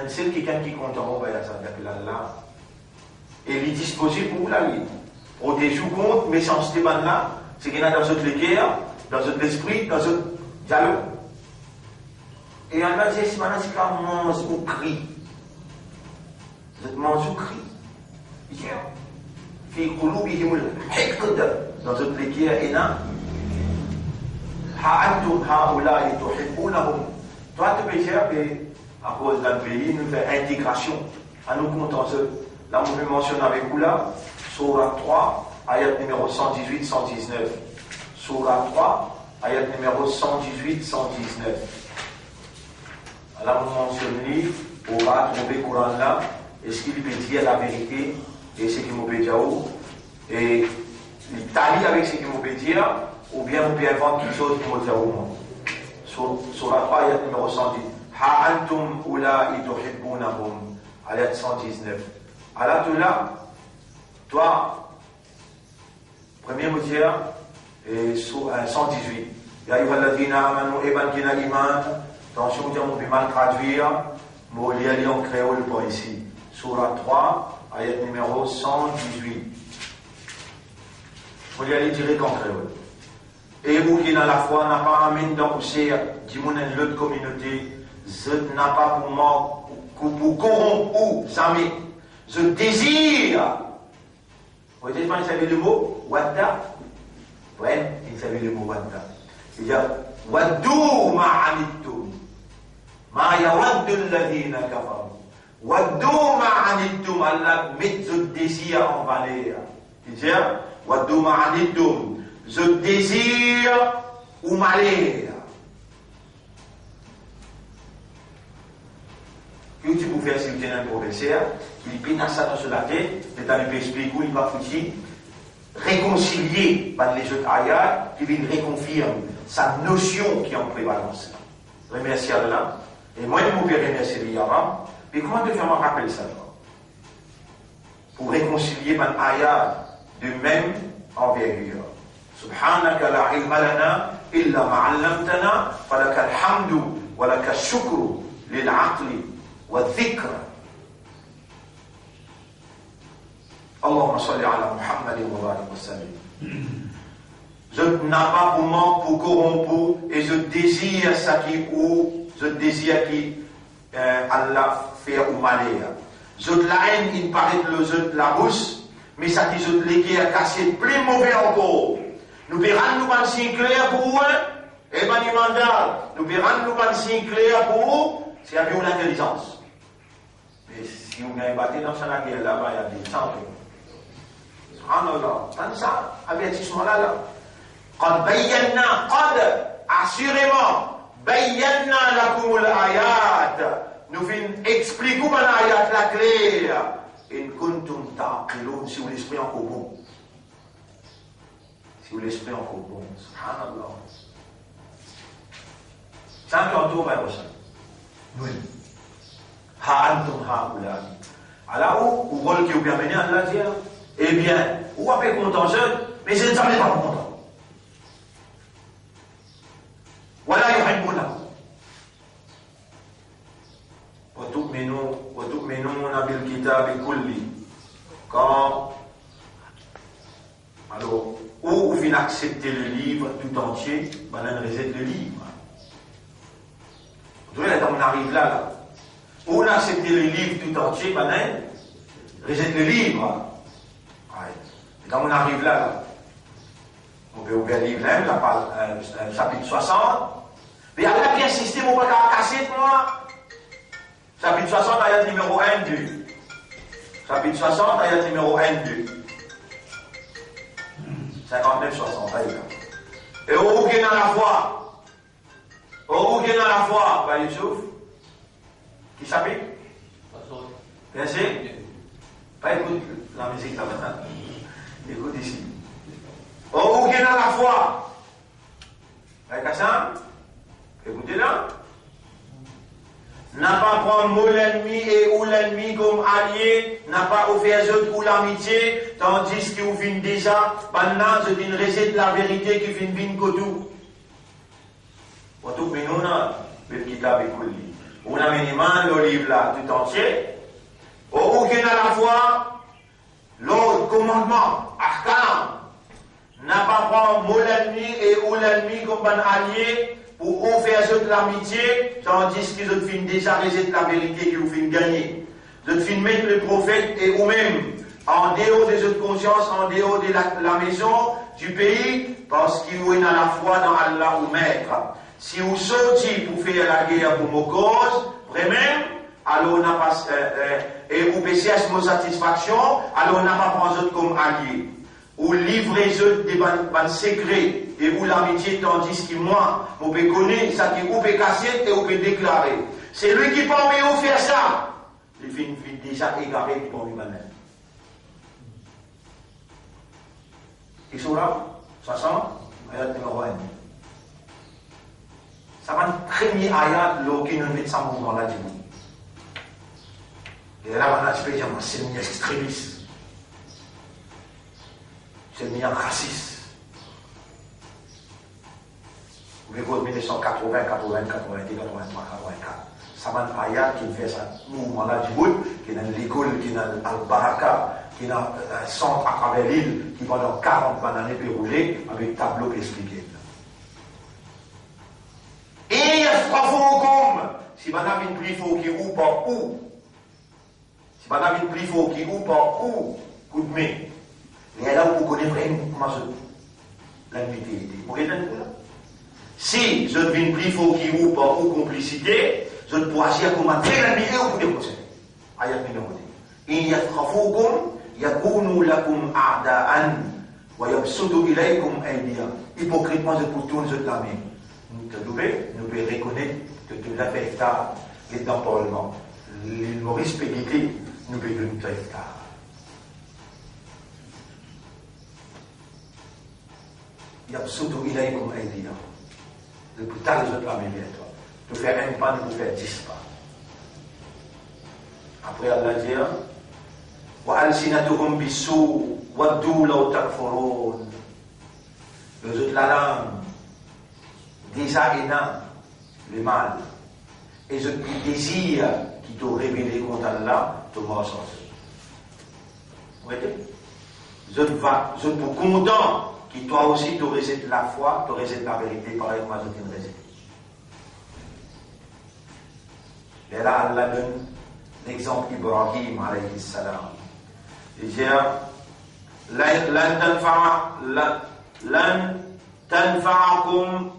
C'est quelqu'un qui compte en haut, ça veut dire que Allah. Et il est disposé pour vous la vie. Protégez-vous contre méchanceté là, c'est qu'il y a dans votre guerre, dans votre esprit, dans votre dialogue. Et Allah dit, si maintenant c'est qu'on mange ou crie. Vous êtes mange ou crie. Il dit, fi qulubihim al-hiqd, dans votre guerre, et là, ha'antum ha'ula'i tuhibbunahum. Toi, tu peux dire que, à cause d'un pays, nous fait intégration. À nous comptons ce. Là, on peut mentionner avec vous là, Surah 3, ayat numéro 118-119. Surah 3, ayat numéro 118-119. Là, on mentionne, on va trouver le Coran là, est-ce qu'il peut dire la vérité, et ce qu'il peut dire, et il talie avec ce qu'il peut dire, ou bien on peut inventer quelque chose qui peut dire au monde. Surah 3, ayat numéro 110. Ha'antum ula'i tuhibbunahum, ayat 119. Allah te là, toi, premier mot et 118. Ya ayyuhalladhina amanu eban kina iman. Attention, on peut mal traduire. Mot lié en créole pour ici. Surah 3, ayat numéro 118. Vous allez dire qu'en créole. Et vous qui dans la foi n'a pas amené dans vous dit mon l'autre communauté, je n'a pas pour moi, pour corrompre ou jamais. Je désire. Vous voyez, il savait le mot Wadda. Oui, il savait le mot Wadda. C'est-à-dire, Waddou ma'anittum. Ma yawaddu alladhina kafaru. Waddou ma'anittum. Allah met ce désir en valeur. C'est-à-dire, Waddou ma'anittum. Je désire ou malheur. Que tu peux faire si tu es un professeur, il pénale ça dans la tête, et tu lui expliques où il va foutre, réconcilier par les autres ayats, qui viennent réconfirmer. sa notion qui est en prévalence. Remercier Allah. Et moi, je peux remercier l'Iran. Mais comment te faire me rappeler ça? Pour réconcilier un ayat de même envergure. Subhanaka la ilma lana illa ma 'allamtana falaka alhamdu wa laka shukru lil 'aqli wa dhikr. Allahumma salli ala Muhammad wa barik wa sallim. Je n'ai pas pour manque, pour corrompu, et je désire ça qui ou, je désire qui Allah fait ou malheur. Je de la haine, il paraît que le jeu de la bouche, mais ça qui je de l'équerre cassé, plus mauvais encore. Nous verrons nous pas si clair pour vous, et ben du mandat, nous verrons nous pas si clair pour vous, c'est avec l'intelligence. Mais si vous n'avez pas dans sa guerre là-bas, il y a des centaines. Subhanallah, tant ça, avertissement là. Quand bayyana, assurément, bayyana lakumul ayat, nous expliquons l'ayat la claire, in kuntum ta'qilun, si vous l'esprit encore bon. Si vous l'esprit encore bon, subhanallah. Ça qui entoure vers ça. Oui. Ha antum ha'ulai. Alors, où rôle qui vous permet à Allah dire, eh bien, ou après contentieux, mais je ne savais pas content. ولا يحبونه وتؤمنون بالكتاب كله quand alors ou vous acceptez le livre tout entier ben on rejette le livre vous voyez quand on arrive là ou on accepte le livre tout entier ben on rejette le livre et quand on arrive là on peut ouvrir le livre la chapitre 60. Mais Allah qui insisté, mon pas casser moi. Chapitre 60, ayat numéro 1, 2. Chapitre 60, ayat numéro 1, 2. 59, 60, ayat. Et où est dans la foi? Où est dans la foi, bah Youssouf? Qui chapitre? Bien sûr. Pas écoute la musique là-bas. Écoute ici. Où est dans la foi? Avec Hassan? Écoutez là. N'a pas prendre mot l'ennemi et ou l'ennemi comme allié, n'a pas offert eux ou l'amitié, tandis qu'ils vous finissent déjà, maintenant je dis une recette la vérité qui finit bien que tout. Pour tout, mais nous, le kitab est cool. On a minimum le livre là tout entier. Au qui à la fois, l'autre commandement, Ahkam, n'a pas prendre mot l'ennemi et ou l'ennemi comme un allié, pour offrir de l'amitié, tandis que je finis déjà réserver la vérité que vous finissez gagner. Je finis mettre le prophète et vous-même en dehors des autres consciences, en dehors de la maison, du pays, parce qu'il vous est dans la foi dans Allah ou maître. Si vous sortez pour faire la guerre pour vos causes, vraiment, alors on n'a pas, et vous baissez à vos satisfactions, alors on n'a pas pris autres comme alliés. Ou livrez des ban secrets et ou l'amitié tandis que moi, vous pouvez connaître ça qui vous peut casser et vous pouvez déclarer. C'est lui qui peut vous faire ça. Il fait déjà égaré pour lui-même. Et sur là, ça sent, ayat numéro 1. Ça va être premier ayat qui nous met ça mouvement là du monde. Et là, on a spécialement c'est une extrémiste. C'est mis en raciste. Vous voyez, 1980, 80, 81, 83, 84. Ça va être ayat qui fait ça. Mouvement là du monde, qui est dans l'école, qui est dans Al-Baraka, qui est dans un centre à travers l'île, qui pendant 40 années peut rouler avec tableau qui explique. Et il y a trois fois comme si on a une plus fort qui ou par où. Si on a une plus fort qui ou par où, coup de main. Et là, vous connaissez vraiment comment l'amitié. Vous voyez là? Si je devine plus fort qui ou par ou complicité, je peux agir comme un très l'amitié ou pour des conseils. Ayat numéro 2. إن يثقفوكم يكونوا لكم أعداء ويبسطوا إليكم أيديهم. Hypocritement, je peux tourner la main. Nous pouvons reconnaître que tu l'as fait tard, et dans Parlement. L'île Maurice peut quitter, nous pouvons nous faire tard. يبسطوا إليكم أيديهم de putar les autres la même toi. De faire un pas, de faire 10 pas. Après Allah dit, wa alsinatuhum bisu, wa law takfurun. Les autres la langue, déjà énorme, le mal. Et je désire qui te révélé contre Allah, te mensonge. Vous voyez? Je suis content qui toi aussi te récite la foi, te récite la vérité, pareil comme je te récite. Et là, Allah donne l'exemple d'Ibrahim alayhi salam. Il dit, lan tanfa'akum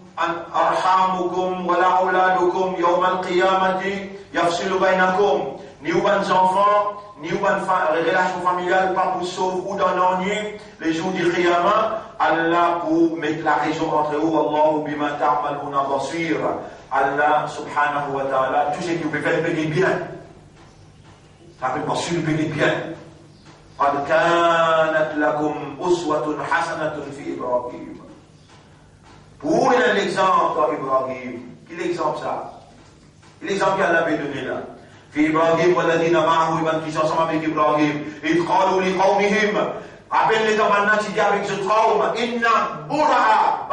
arhamukum wa la auladukum yawm al-qiyamati yafsilu bainakum. Ni ou bonnes enfants, ni ou bonnes relations familiales, pas pour sauver ou dans l'ennui, les jours du Qiyamah, Allah pour mettre la raison entre vous, Allahu bima ta'maluna basir. Allah subhanahu wa ta'ala, tout ce qui vous peut faire, payer bien. Ça peut pas sur payer bien. قد كانت لكم أسوة حسنة في إبراهيم. Pour l'exemple d'Ibrahim, quel exemple ça? L'exemple qu'Allah avait donné là. في إبراهيم والذين معه إبن qui sont ensemble avec Ibrahim. إذ قالوا لقومهم, rappelle les temps maintenant qui dit avec ce traume, إنا براء.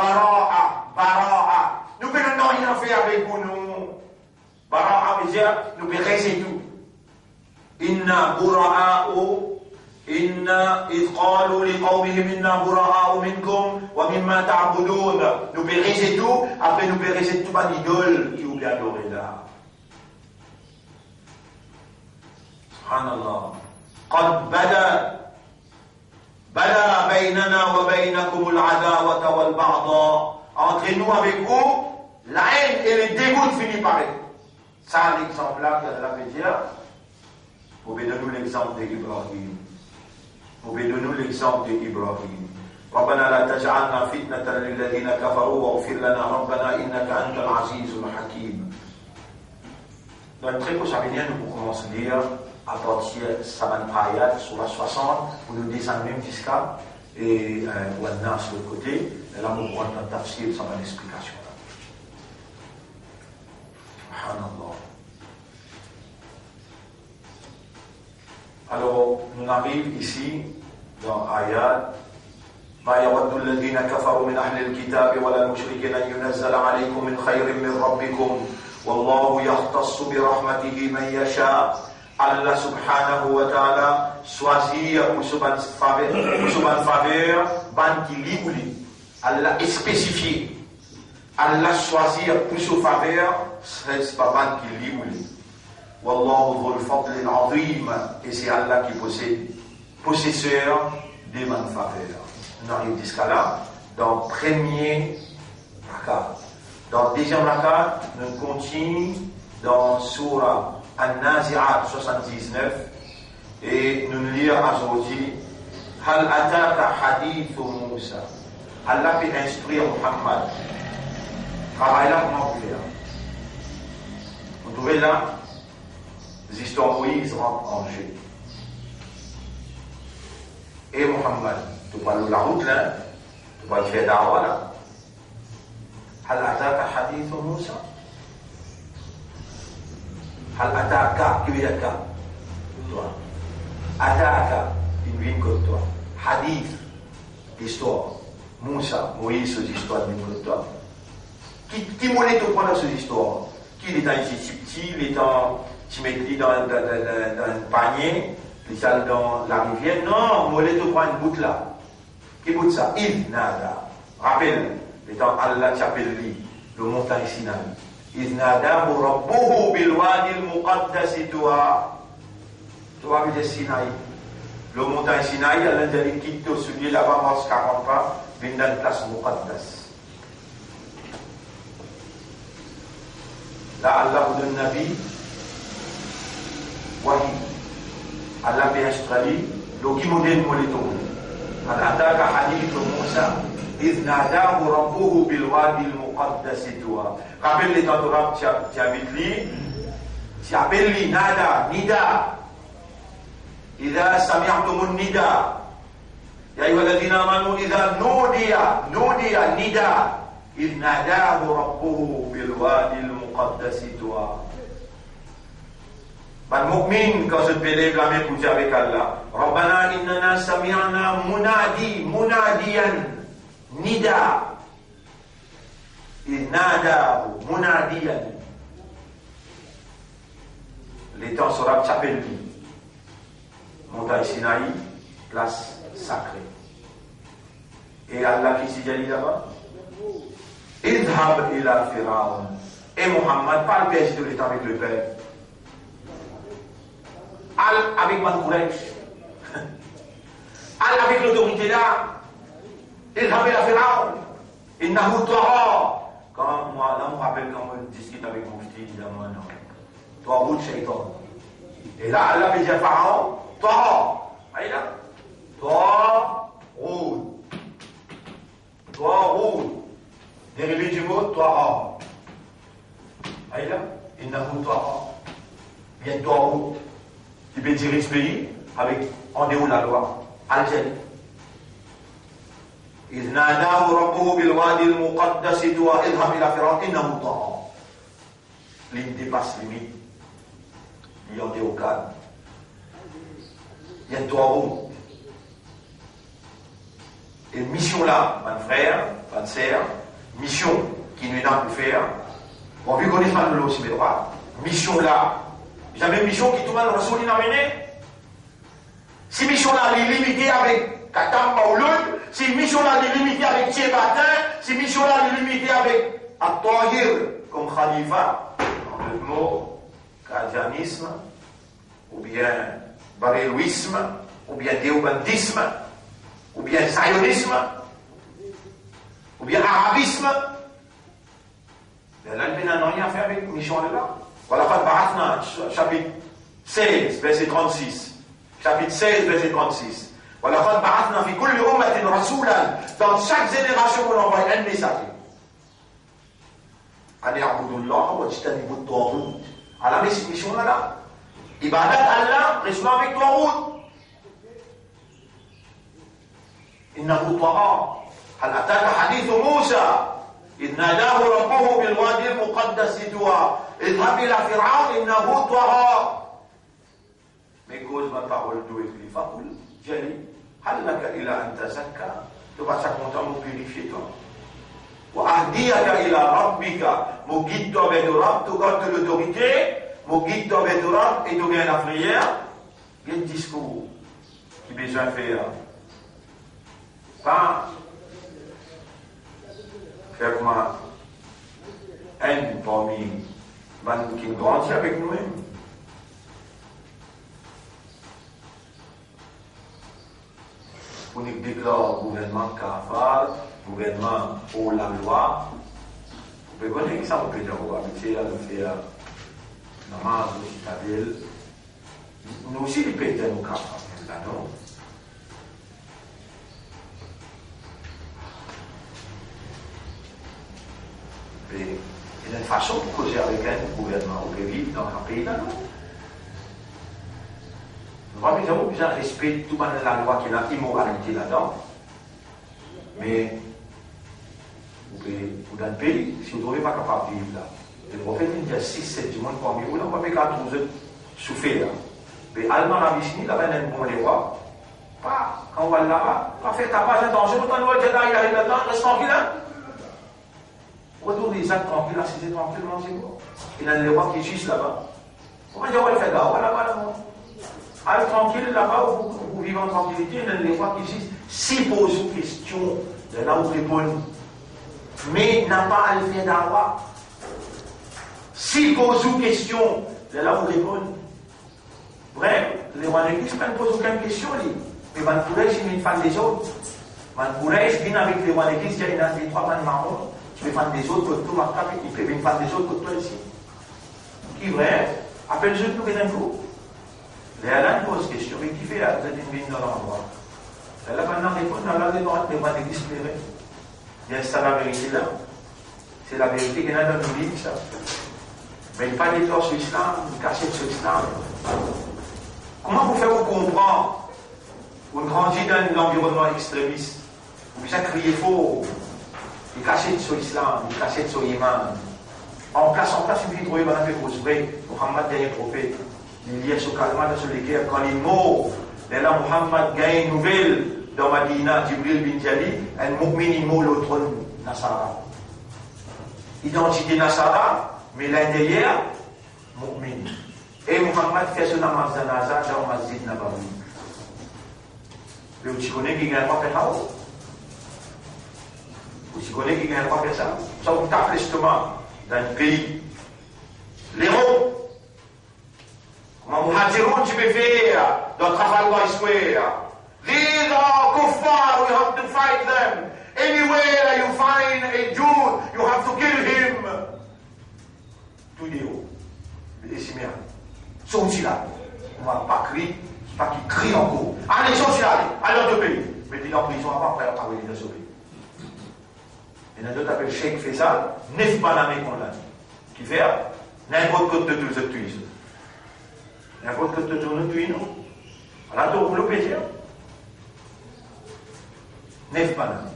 Nous ne pouvons rien faire avec vous, nous. Bara'a veut dire, nous pouvons rester tout. إنا براء. إذ قالوا لقومهم إنا براء منكم ومما تعبدون. Nous périssez tout, après nous périssez tout pas d'idole qui vous adorez là. Subhanallah. قد بدا بيننا وبينكم العداوة والبغضاء. Entre nous avec vous, la haine et le dégoût finissent par être. Ça, l'exemple là que Allah veut dire. Vous pouvez donner l'exemple d'Ibrahim. وبدون l'exemple d'Ibrahim. ربنا لا تجعلنا فتنة للذين كفروا واغفر لنا ربنا إنك أنت العزيز الحكيم. Dans le très prochain vidéo, nous commençons à lire à partir de Saman Ayat sur la 60, pour nous descendre même jusqu'à et Wadna sur l'autre côté. Et là, nous prenons un tafsir, ça va l'explication. Subhanallah. Alors, on arrive ici dans Ayat. ما يود الذين كفروا من أهل الكتاب ولا المشركين أن ينزل عليكم من خير من ربكم والله يختص برحمته من يشاء. Allah subhanahu wa ta'ala choisit pour ce faveur, ban qui libre. Allah est spécifié. Allah choisit pour ce faveur, c'est pas ban qui libre. Wallahu dhul fadl al-azim. Et c'est Allah qui possesseur des bonnes faveurs. On arrive jusqu'à là. Dans le premier rakat. Dans le deuxième rakat, nous continuons dans Surah An-Nazi'at 79 et nous lisons aujourd'hui Hal ataka hadithu Musa. Allah peut instruire Muhammad. Travaille là, comment vous faire? Vous trouvez là les histoires de Moïse rentrent en jeu. Et Muhammad, tu parles de la route là, tu parles de faire da'wa là. Hal ataka hadithu Musa. Hal ataka, qui veut dire ka? Toi. Ataka, une vie comme toi. Hadith, l'histoire. Moussa, Moïse, ces histoires d'une comme toi. Qui monnaie te prend dans ces histoires? Qui est dans Égypte, il est en Timétrie dans un panier, il est dans la rivière? Non, monnaie te prend une bout là. Qui bout ça? Il nada. Rappelle, l'étant Allah t'appelle lui, le montagne Sinaï. إذ ناداه ربه بالوادي المقدس طوى. طوى veut dire Sinaï. Le montagne Sinaï, Allah dit quitte au soulier là-bas, mars 40 pas, vient dans la place Muqaddas. Là, Allah vous donne Nabi, Wahi. Allah fait instruire, le qui modèle moléto. Allah ataka hadith Musa. إذ ناداه ربه بالوادي المقدس طوى. Rappelle les temps d'Orab, tu habites lui, tu appelles lui, nada, nida. إذا سمعتم النداء يا أيها الذين آمنوا إذا نودي نداء إذ ناداه ربه بالوادي المقدس طوى. المؤمن quand je te lève la main pour dire avec Allah, ربنا إننا سمعنا مناديا نداء. إذ ناداه مناديا. L'étang sera s'appelle lui. Montagne Sinaï, place sacrée. Et Allah qui s'y dit là-bas, Idhab ila Firaun. Et Mohammed, pas le père de l'État avec le père. Al avec Man Quraysh. Al avec l'autorité là. Idhab ila Firaun. Innahu Taha. Quand moi, là, on me rappelle quand on discute avec Moufti, il dit à moi, non. Toi, route, shaitan. Et là, Allah veut dire Pharaon, Taha. Aïe là. Toi, route. Toi, route. Dérivé du mot, Taha. Aïe là. Innahu Taha. Bien, toi, route. Tu peux diriger ce pays avec, en déroule la loi. Al-Jali. إذ ناداه ربه بالوادي المقدس طوى اذهب إلى فرعون إنه طغى. L'île dépasse limite. Il y a au calme. Il y a toi route. Et mission là, mon frère, ma sœur, mission qui nous a pu faire. Bon, vu qu'on est mal de l'eau, c'est droit. Mission là. Jamais mission qui tout le monde reçoit l'inamené. Si mission là, elle est limitée avec Katamba ou l'autre. Si mission là est limitée avec Tchébatin, si mission là est limitée avec At-Tahir comme Khalifa, en deux mots, Qadianisme, ou bien Barélouisme, ou bien Déobandisme, ou bien Zionisme, ou bien Arabisme, ben là, il n'a rien à faire avec mission là. Voilà, chapitre 16, verset 36. Chapitre 16, verset 36. Dans chaque génération, on envoie un messager. À la mission là, Ibadat Allah, restons avec toi route. إنه طغى. هل أتاك حديث موسى إذ ناداه ربه بالوادي المقدس طوى اذهب إلى فرعون إنه طغى. Mais cause ma parole d'eau et puis faoul, Jali, halaka ila anta zakka, tu vas ça content nous purifier toi. Wa ahdiyaka ila rabbika, mon guide toi vers le rab, tu gardes l'autorité, mon guide toi vers le rab, et tu viens la prière, il y a un discours qui besoin de faire. Pas faire moi un parmi qui grandit avec nous-mêmes. Pour nous déclarer gouvernement kafar, gouvernement pour la loi, vous pouvez connaître ça, vous pouvez dire, vous habitez à le faire, namaz, citadelle. Nous aussi, les pays de nous kafar, là-dedans. Mais il y a une façon pour causer avec un gouvernement, vous pouvez vivre dans un pays là-dedans. Nous avons besoin de respecter tout la loi qui a immoralité là-dedans. Mais vous dans le pays, si vous ne trouvez pas capable de vivre là, le prophète dit 6-7 du monde parmi vous, on ne peut pas trouver souffrir. Mais Allemand a mis là-bas, il y a un bon les rois. Pas, quand on va là-bas, pas faire tapage, attention, autant nous dire là, il arrive là-dedans, reste tranquille là. Retour des actes tranquilles, assisez tranquillement, c'est bon. Il y a les rois qui gisent là-bas. Comment dire, on va le faire là, voilà, voilà. Allez tranquille là-bas, vous vivez en tranquillité, il y a les rois qui disent, si pose une question, de là où répondent, mais n'a pas à le faire d'avoir. Si pose une question, de là où répondent. Bref, les rois d'église ne posent aucune question, mais Van Courage, il est une fan des autres. Van Courage vient avec les rois d'église, il y a des trois fans marrons, tu es fan des autres, que tout marquable, il peut une fan des autres, que toi ici. Qui vrai, appelle ceux qui nous viennent un coup. Les Alain pose question, mais qui fait là, vous êtes une ville dans l'endroit. Là, maintenant, les rois d'église plairait. Il y a ça la vérité là. C'est la vérité qu'il y en a dans nos livres, ça. Mais il n'y a pas d'éclat sur l'islam, une cachette sur l'islam. Comment vous faites comprendre vous grandissez dans un environnement extrémiste, vous avez crié faux. il cachait sur l'islam, il cachait sur l'iman. En place, il faut trouver un peu pour vrai. Muhammad gagne prophète. Il y a ce calme sur les guerres. Quand il mort, là, Muhammad gagne une nouvelle dans Madina, Jibril bin Jali, un mu'min, il mort le trône Nasara. Identité Nasara, mais l'un derrière, mu'min. Et Muhammad fait son namaz janaza dans le Masjid Nabawi. Mais vous connaissez qui gagne pas faire ça? Vous connaissez qui gagne pas faire ça? Ça vous tape l'estomac dans le pays. Les mots. Comment Muhajirun tu peux faire dans Trafalgar Square? These are kuffar, we have to fight them. Anywhere you find a Jew, you have to kill him. Tout des hauts. Les Siméens. Sorti là. On ne va pas crier, c'est pas qu'ils crient encore. Allez, sorti là, allez dans le pays. Mettez en prison avant après avoir dans ce pays. Et dans d'autres appellent Cheikh Faisal, 9 bananés condamnés. Qui fait n'importe quoi de tous les tués. N'importe quoi de tous les tués, non? Alors, vous le plaisir. 9 bananés.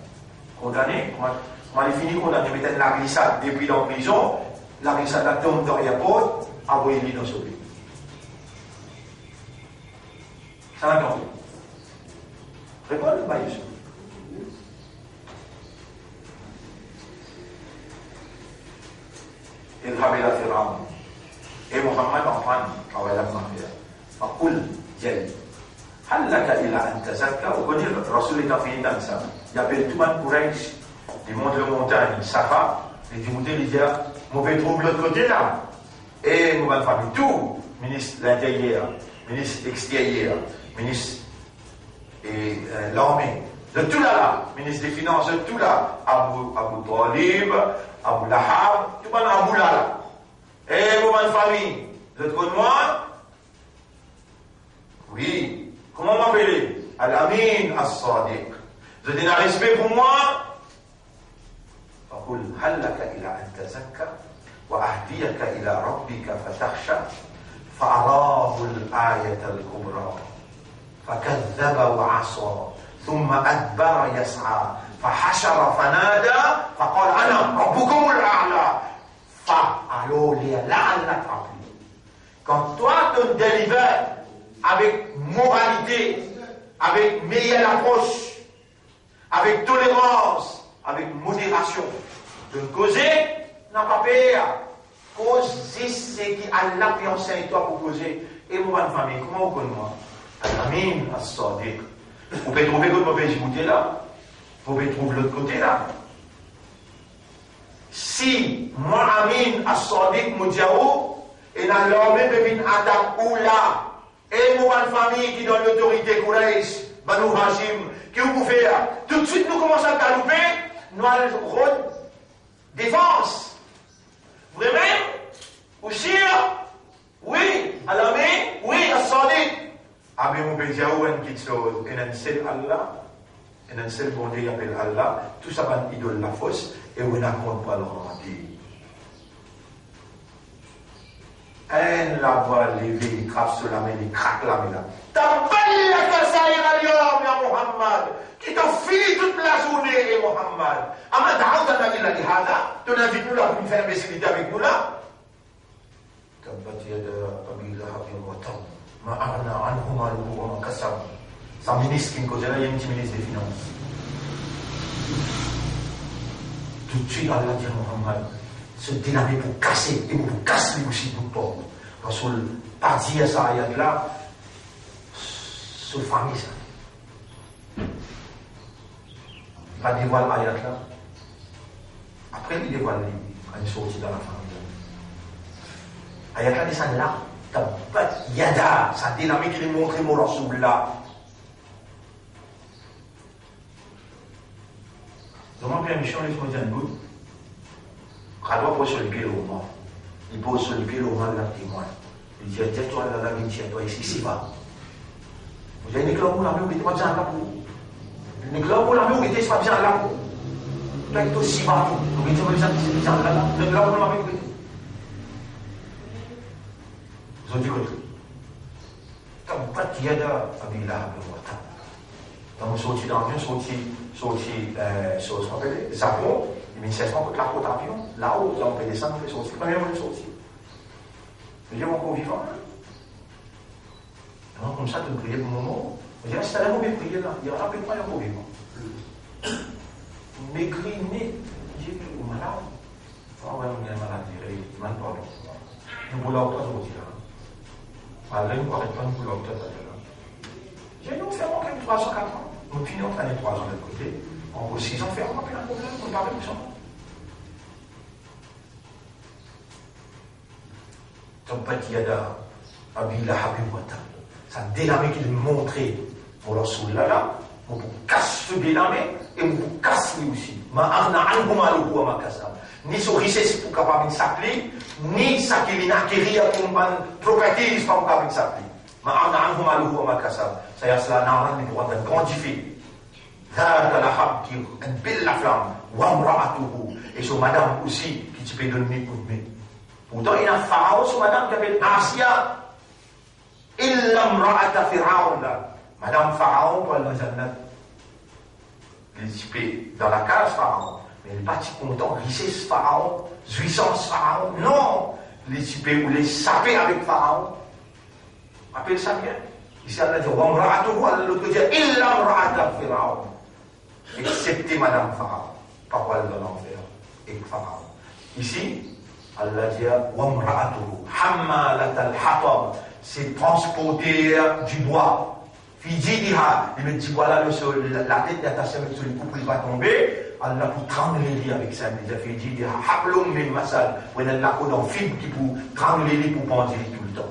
Condamnés, on a fini condamné, mettez la glissade depuis dans la prison, la glissade tombe dans l'aéroport, envoyez-les dans ce pays. Ça n'a pas répondez pas ici. اذهب إلى فرعون. Et Muhammad enfin travaille la mafia. فقل جل هل لك إلى أن تزكى. Vous connaissez le Rasul est fini dans ça. Il appelle tout le monde Quraysh. Il monte la montagne, Safa. Il dit monter, il dit mauvais trouve l'autre côté là. Et mauvaise famille, tout. Ministre de l'Intérieur, ministre extérieur, ministre et l'armée. De tout là, ministre des Finances, de tout là. Abu Talib, Abu Lahab, tout le monde Abu là. Et mauvaise famille. De l'autre côté de moi, oui. Comment m'appeler? Al-Amin As-Sadiq. Vous avez un respect pour moi? فقل هل لك إلى أن تزكى وأهديك إلى ربك فتخشى فأراه الآية الكبرى فكذب وعصى ثم أدبر يسعى فحشر فنادى فقال أنا ربكم الأعلى فعلوا لي لعلك تعقلون. Quand toi te délivres avec moralité, avec meilleure approche, avec tolérance, avec modération, de causer, n'a pas peur. Cause, c'est ce qui Allah peut enseigner toi pour causer. Et moi, ma famille, comment vous connaissez moi? Al-Amin, As-Sadiq. Vous pouvez trouver votre mauvais côté là. Vous pouvez trouver l'autre côté là. Si moi, Amin, As-Sadiq, Moudiaou, et dans l'armée de Bin Adam ou là, et moi, ma famille qui donne l'autorité Quraysh, Banu Hashim, qui vous pouvez faire, tout de suite nous commençons à galoper, nous allons rôle défense. Vraiment? Ou Shir? Oui. À l'armée? Oui, à Sadiq. Ah, mais mon pédia, où est-ce qu'il se trouve? Et un seul Allah, et un seul bon Dieu appelle Allah, tout ça va idole la fausse, et on n'a pas le remplir. Un la voix levée, il craque sur la main, il craque la main là. Taballaka sa'ir al-yawm ya Muhammad. Qui t'a fini toute la journée, Muhammad. Ama da'awtana illa li hada. Tu n'invites nous là pour faire imbécilité avec nous là. Tabbat yada Abi Lahab wa tab. Ma aghna anhu maluhu wa ma kasab. C'est un ministre qui me cause là, il y a un petit ministre des Finances. Tout de suite, Allah dit à Muhammad, se dynamique pour casser, et pour casser aussi pour pauvre. Parce que parti à ça ayat là, ce famille ça. Pas dévoile ayat là. Après il dévoile quand il sortit dans la famille. Ayat là descend là. Tabat yada, sa dynamique il est montré mon Rasoul là. Demande permission les Français de goût. Quand on pose sur le pied au moment, il pose sur le pied au moment de la témoin. Il dit, tiens-toi là, là, tiens-toi ici, ici va. Vous avez une éclat pour l'armée, vous mettez pas bien là pour. Une éclat pour l'armée, vous mettez pas bien là pour. Toi, il est aussi va, vous mettez pas bien là, là. Une éclat pour l'armée, vous mettez. Vous avez dit quoi? Tabat yada Abi Lahab wa tab. Donc, sorti dans l'avion, sorti, ce qu'on appelle Japon. Et nécessairement, contre la côte avion, là-haut, on peut descendre, on peut sortir. Premièrement, on peut sortir. Je dis, encore vivant, hein? Donc, comme ça, tu prier pour mon moment. Je dis, ah, c'est la mauvaise prière là. Il y a un peu de quoi, il y a encore vivant. Maigri, né, je dis, malade. Ah ouais, on est malade, il m'a pas. Nous voulons pas sortir là. Alors, nous ne pourrons pas nous vouloir peut-être là. J'ai dit, nous fermons quelques 300, 4 ans. Nous finissons on fait 3 ans de l'autre côté. En gros, 6 ans, fermons, puis un problème, on parle de ça. Donc, petit Yada, Abila Habibwata, ça délamé qu'il montrait pour leur soul là, pour casser ce délamé et pour casser lui aussi. Ma arna anguma le bois ma kassa. Ni son richesse pour capable de s'appeler, ni sa qui vient acquérir pour une propriété, pas pour capable de s'appeler. Ma arna anguma le bois ma kassa. Ça y a cela, n'a rien de droit d'un grand diffé. Là, la femme qui est une belle la flamme, Wamra'atuhu, et son madame aussi, qui te peut donner pour lui. Pourtant, il y a un pharaon, son madame qui s'appelle Asia. Illam ra'ata Firaun là. Madame Pharaon, pour le Jannat. Il dans la case Pharaon. Mais il n'est pas si content, richesse Pharaon, jouissance Pharaon. Non! Les typés ou les sapés avec Pharaon. Appelle ça bien. Ici, Allah dit, Wamra'atuhu, Allah l'autre dit, Illam ra'ata Firaun. Excepté Madame Pharaon. Pourquoi elle donne l'enfer? Et Pharaon. Ici, Allah dit Wamra'atuhu Hammalat al-Hatab, c'est transporter du bois. Fijidiha, il me dit voilà la tête d'attaché avec celui pour qu'il va tomber. Allah pour trembler les avec ça. Il a fait Fijidiha Haplum min Masal. Où il y a la peau fibre qui pour trembler les pour pendir tout le temps.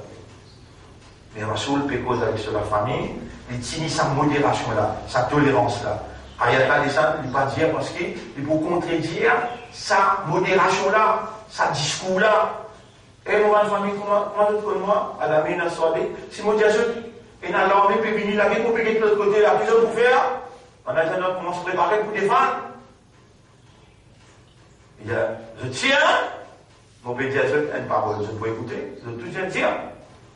Mais Rasoul peut causer avec la famille, il tient sa modération là, sa tolérance là. Ayatollah Descend, il ne va pas dire parce qu'il faut contredire sa modération là, sa discours là. Et moi, je famille, comment moi, à la main, si mon Dieu, et dans l'armée, puis venir la guerre pour payer de l'autre côté, la prison pour faire, on a déjà comment se préparer pour défendre. Il y a, je tiens, mon pédiatre, une parole, je peux écouter, je tout viens dire.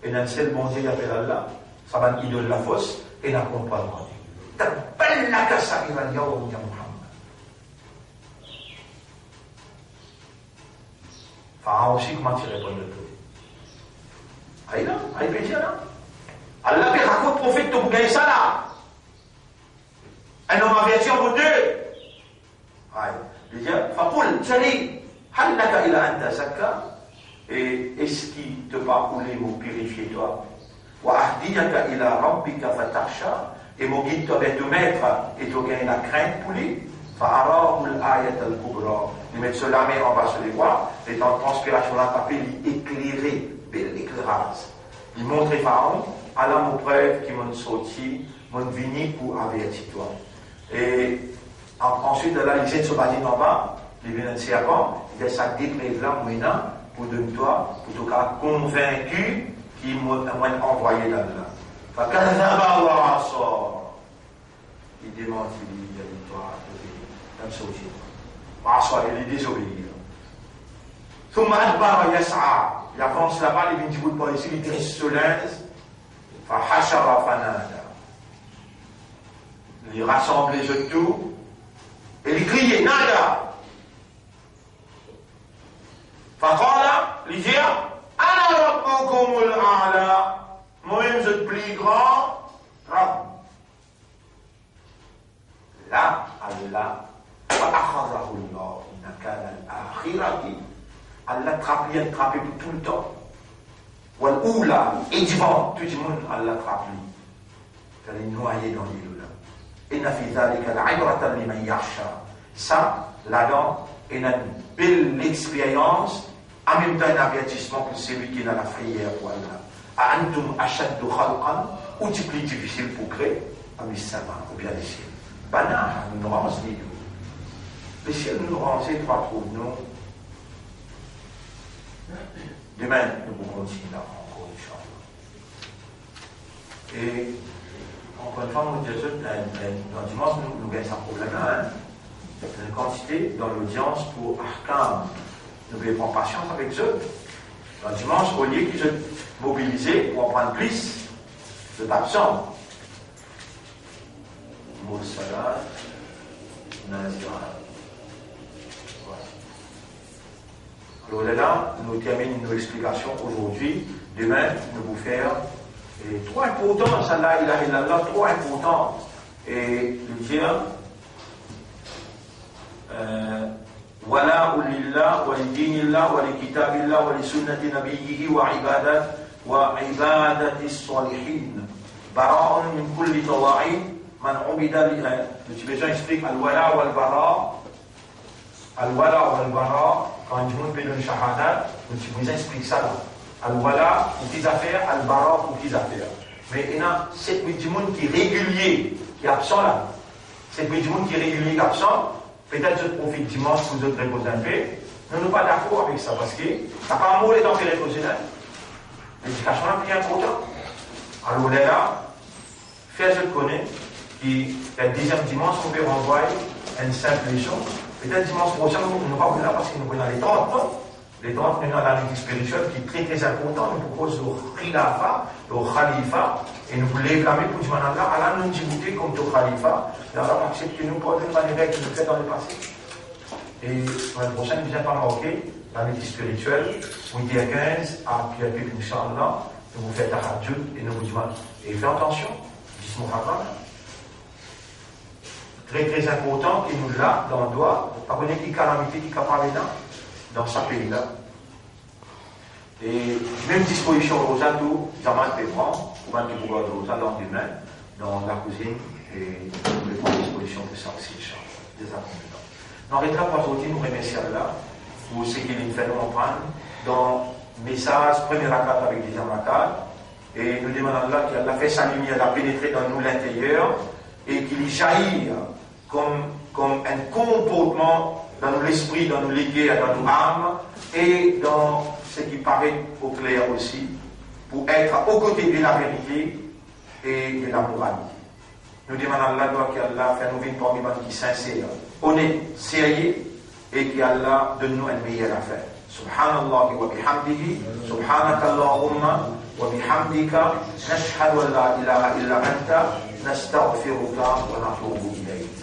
Et dans le ciel, bon Dieu, il appelle Allah, ça va idole la fosse, et n'a pas le droit. تبلك سعير اليوم يا محمد. Pharaon aussi, comment tu réponds de tout? Aïe là, aïe peut dire là. Allah peut raconter au prophète pour gagner ça là. Un homme averti en vous deux. Aïe. Il dit, Faqul, Tchali, Hallaka ila anta zakka. Et est-ce qu'il te va couler ou purifier toi? Wa ahdiyaka ila rabbika fatakhsha. Et mon guide doit te mettre et tu gagnes la crainte pour lui. Il met sur la main en bas sur les voies, et en transpiration là, tapé, il éclairer, bel éclairage. Il montre Pharaon, Allah mon preuve qui m'ont sorti, m'ont venu pour avertir toi. Et ensuite, là, il s'est sauvé en bas, il vient de serpent, il y a sa déprève là, maintenant, pour donner toi, pour te convaincu qu'il m'a envoyé là. فكذب وعصى. Il démentit, il a dit toi, comme ça aussi. وعصى, il est désobéi. ثم أدبر يسعى. Il avance là-bas, il vient du bout de pas ici, il dresse ce linge. فحشر فنادى. Il rassemble les jeux de tout. Et il criait, nada. فقال, il dit, أنا ربكم الأعلى. Moi-même, je suis plus grand, Rab. Là, Allah, Allah trappe pour tout le temps. Wal oula, et devant, tout le monde, Allah trappe. Elle est noyée dans l'île là. Inna fi dhalika la'ibratan liman yakhsha. Ça, là-dedans, est une belle expérience, en même temps un avertissement pour celui qui est dans la prière pour Allah. Antum ashaddu khalqan, ou tu plus difficile pour créer, ami sama, ou bien les ciels. Bana, nous nous renseignons. Les ciels nous renseignent, pas trop, nous. Demain, nous pouvons continuer encore, Inch'Allah. Et, encore une fois, nous disons, dans dimanche, nous gagnons un problème là, une quantité dans l'audience pour Ahkam. Nous devons prendre patience avec eux. Dans dimanche, au lieu qu'ils se mobilisent pour en prendre plus, de t'absent. Moussalat, Nazira. Alors là, nous terminons nos explications aujourd'hui. Demain, nous vous faire trop important, ça là, il a trop important. Et de dire ولا لله ولدين الله ولكتاب الله ولسنة نبيه وعبادة الصالحين براء من كل طواعين من عبد لله. Le Tibétain explique al-wala wal-bara. Al-wala wal-bara, quand un monde fait une shahada, le Tibétain explique ça là. Al-wala pour tes affaires, al-bara pour tes affaires. Mais il y a 7-8 monde qui est régulier, qui est absent là. 7-8 monde qui est régulier, qui est absent. Peut-être que je profite dimanche pour d'autres réponses d'un fait. Nous ne sommes pas d'accord avec ça parce que ça n'a pas un mot dans les répositionnaires. L'éducation est plus importante. Alors là, faire je connais, qui la deuxième dimanche, on peut renvoyer une simple leçon. Peut-être dimanche prochain, nous ne pas là parce que nous prenons les 30 ans. Les 30 nous dans l'analyse spirituelle qui est très très important. Nous proposons le khilafa, le khalifa, et nous voulons réclamer pour dire à la non-djibouté comme le khalifa. Et on va accepter nous pour une manière qui nous fait dans le passé. Et l'année prochaine, nous n'avons pas manqué l'analyse spirituelle, 8h15 à Pierre-Pic, Inch'Allah. Nous vous faites la radio et nous vous disons, et faites attention, dis-moi pas. Très très important qui nous l'a dans le doigt, pas connaître qui calamité qui capable dans ce pays-là. Et même disposition aux ados, Zaman peut prendre, ou même qui pourra aux ados demain, dans la cuisine, et nous pouvons prendre disposition pour ça aussi, des accompagnants. Dans les trois aujourd'hui, nous remercions Allah pour ce qu'il nous fait nous comprendre dans le message, premier rakat avec des amatades, et nous demandons Allah qu'il a fait sa lumière, a pénétré dans nous l'intérieur, et qu'il jaillit comme un comportement dans l'esprit, dans nos ligues, dans nos âmes, et dans ce qui paraît au clair aussi, pour être aux côtés de la vérité et de la moralité. Nous demandons à Allah qu'Allah fait nous vivre parmi les qui sincères, honnêtes, sérieux, et qu'Allah donne-nous une meilleure affaire. Subhanallah wa bihamdihi, subhanakallahumma wa bihamdika, nashhadu an la ilaha illa anta, nastaghfiruka wa natubu ilayk.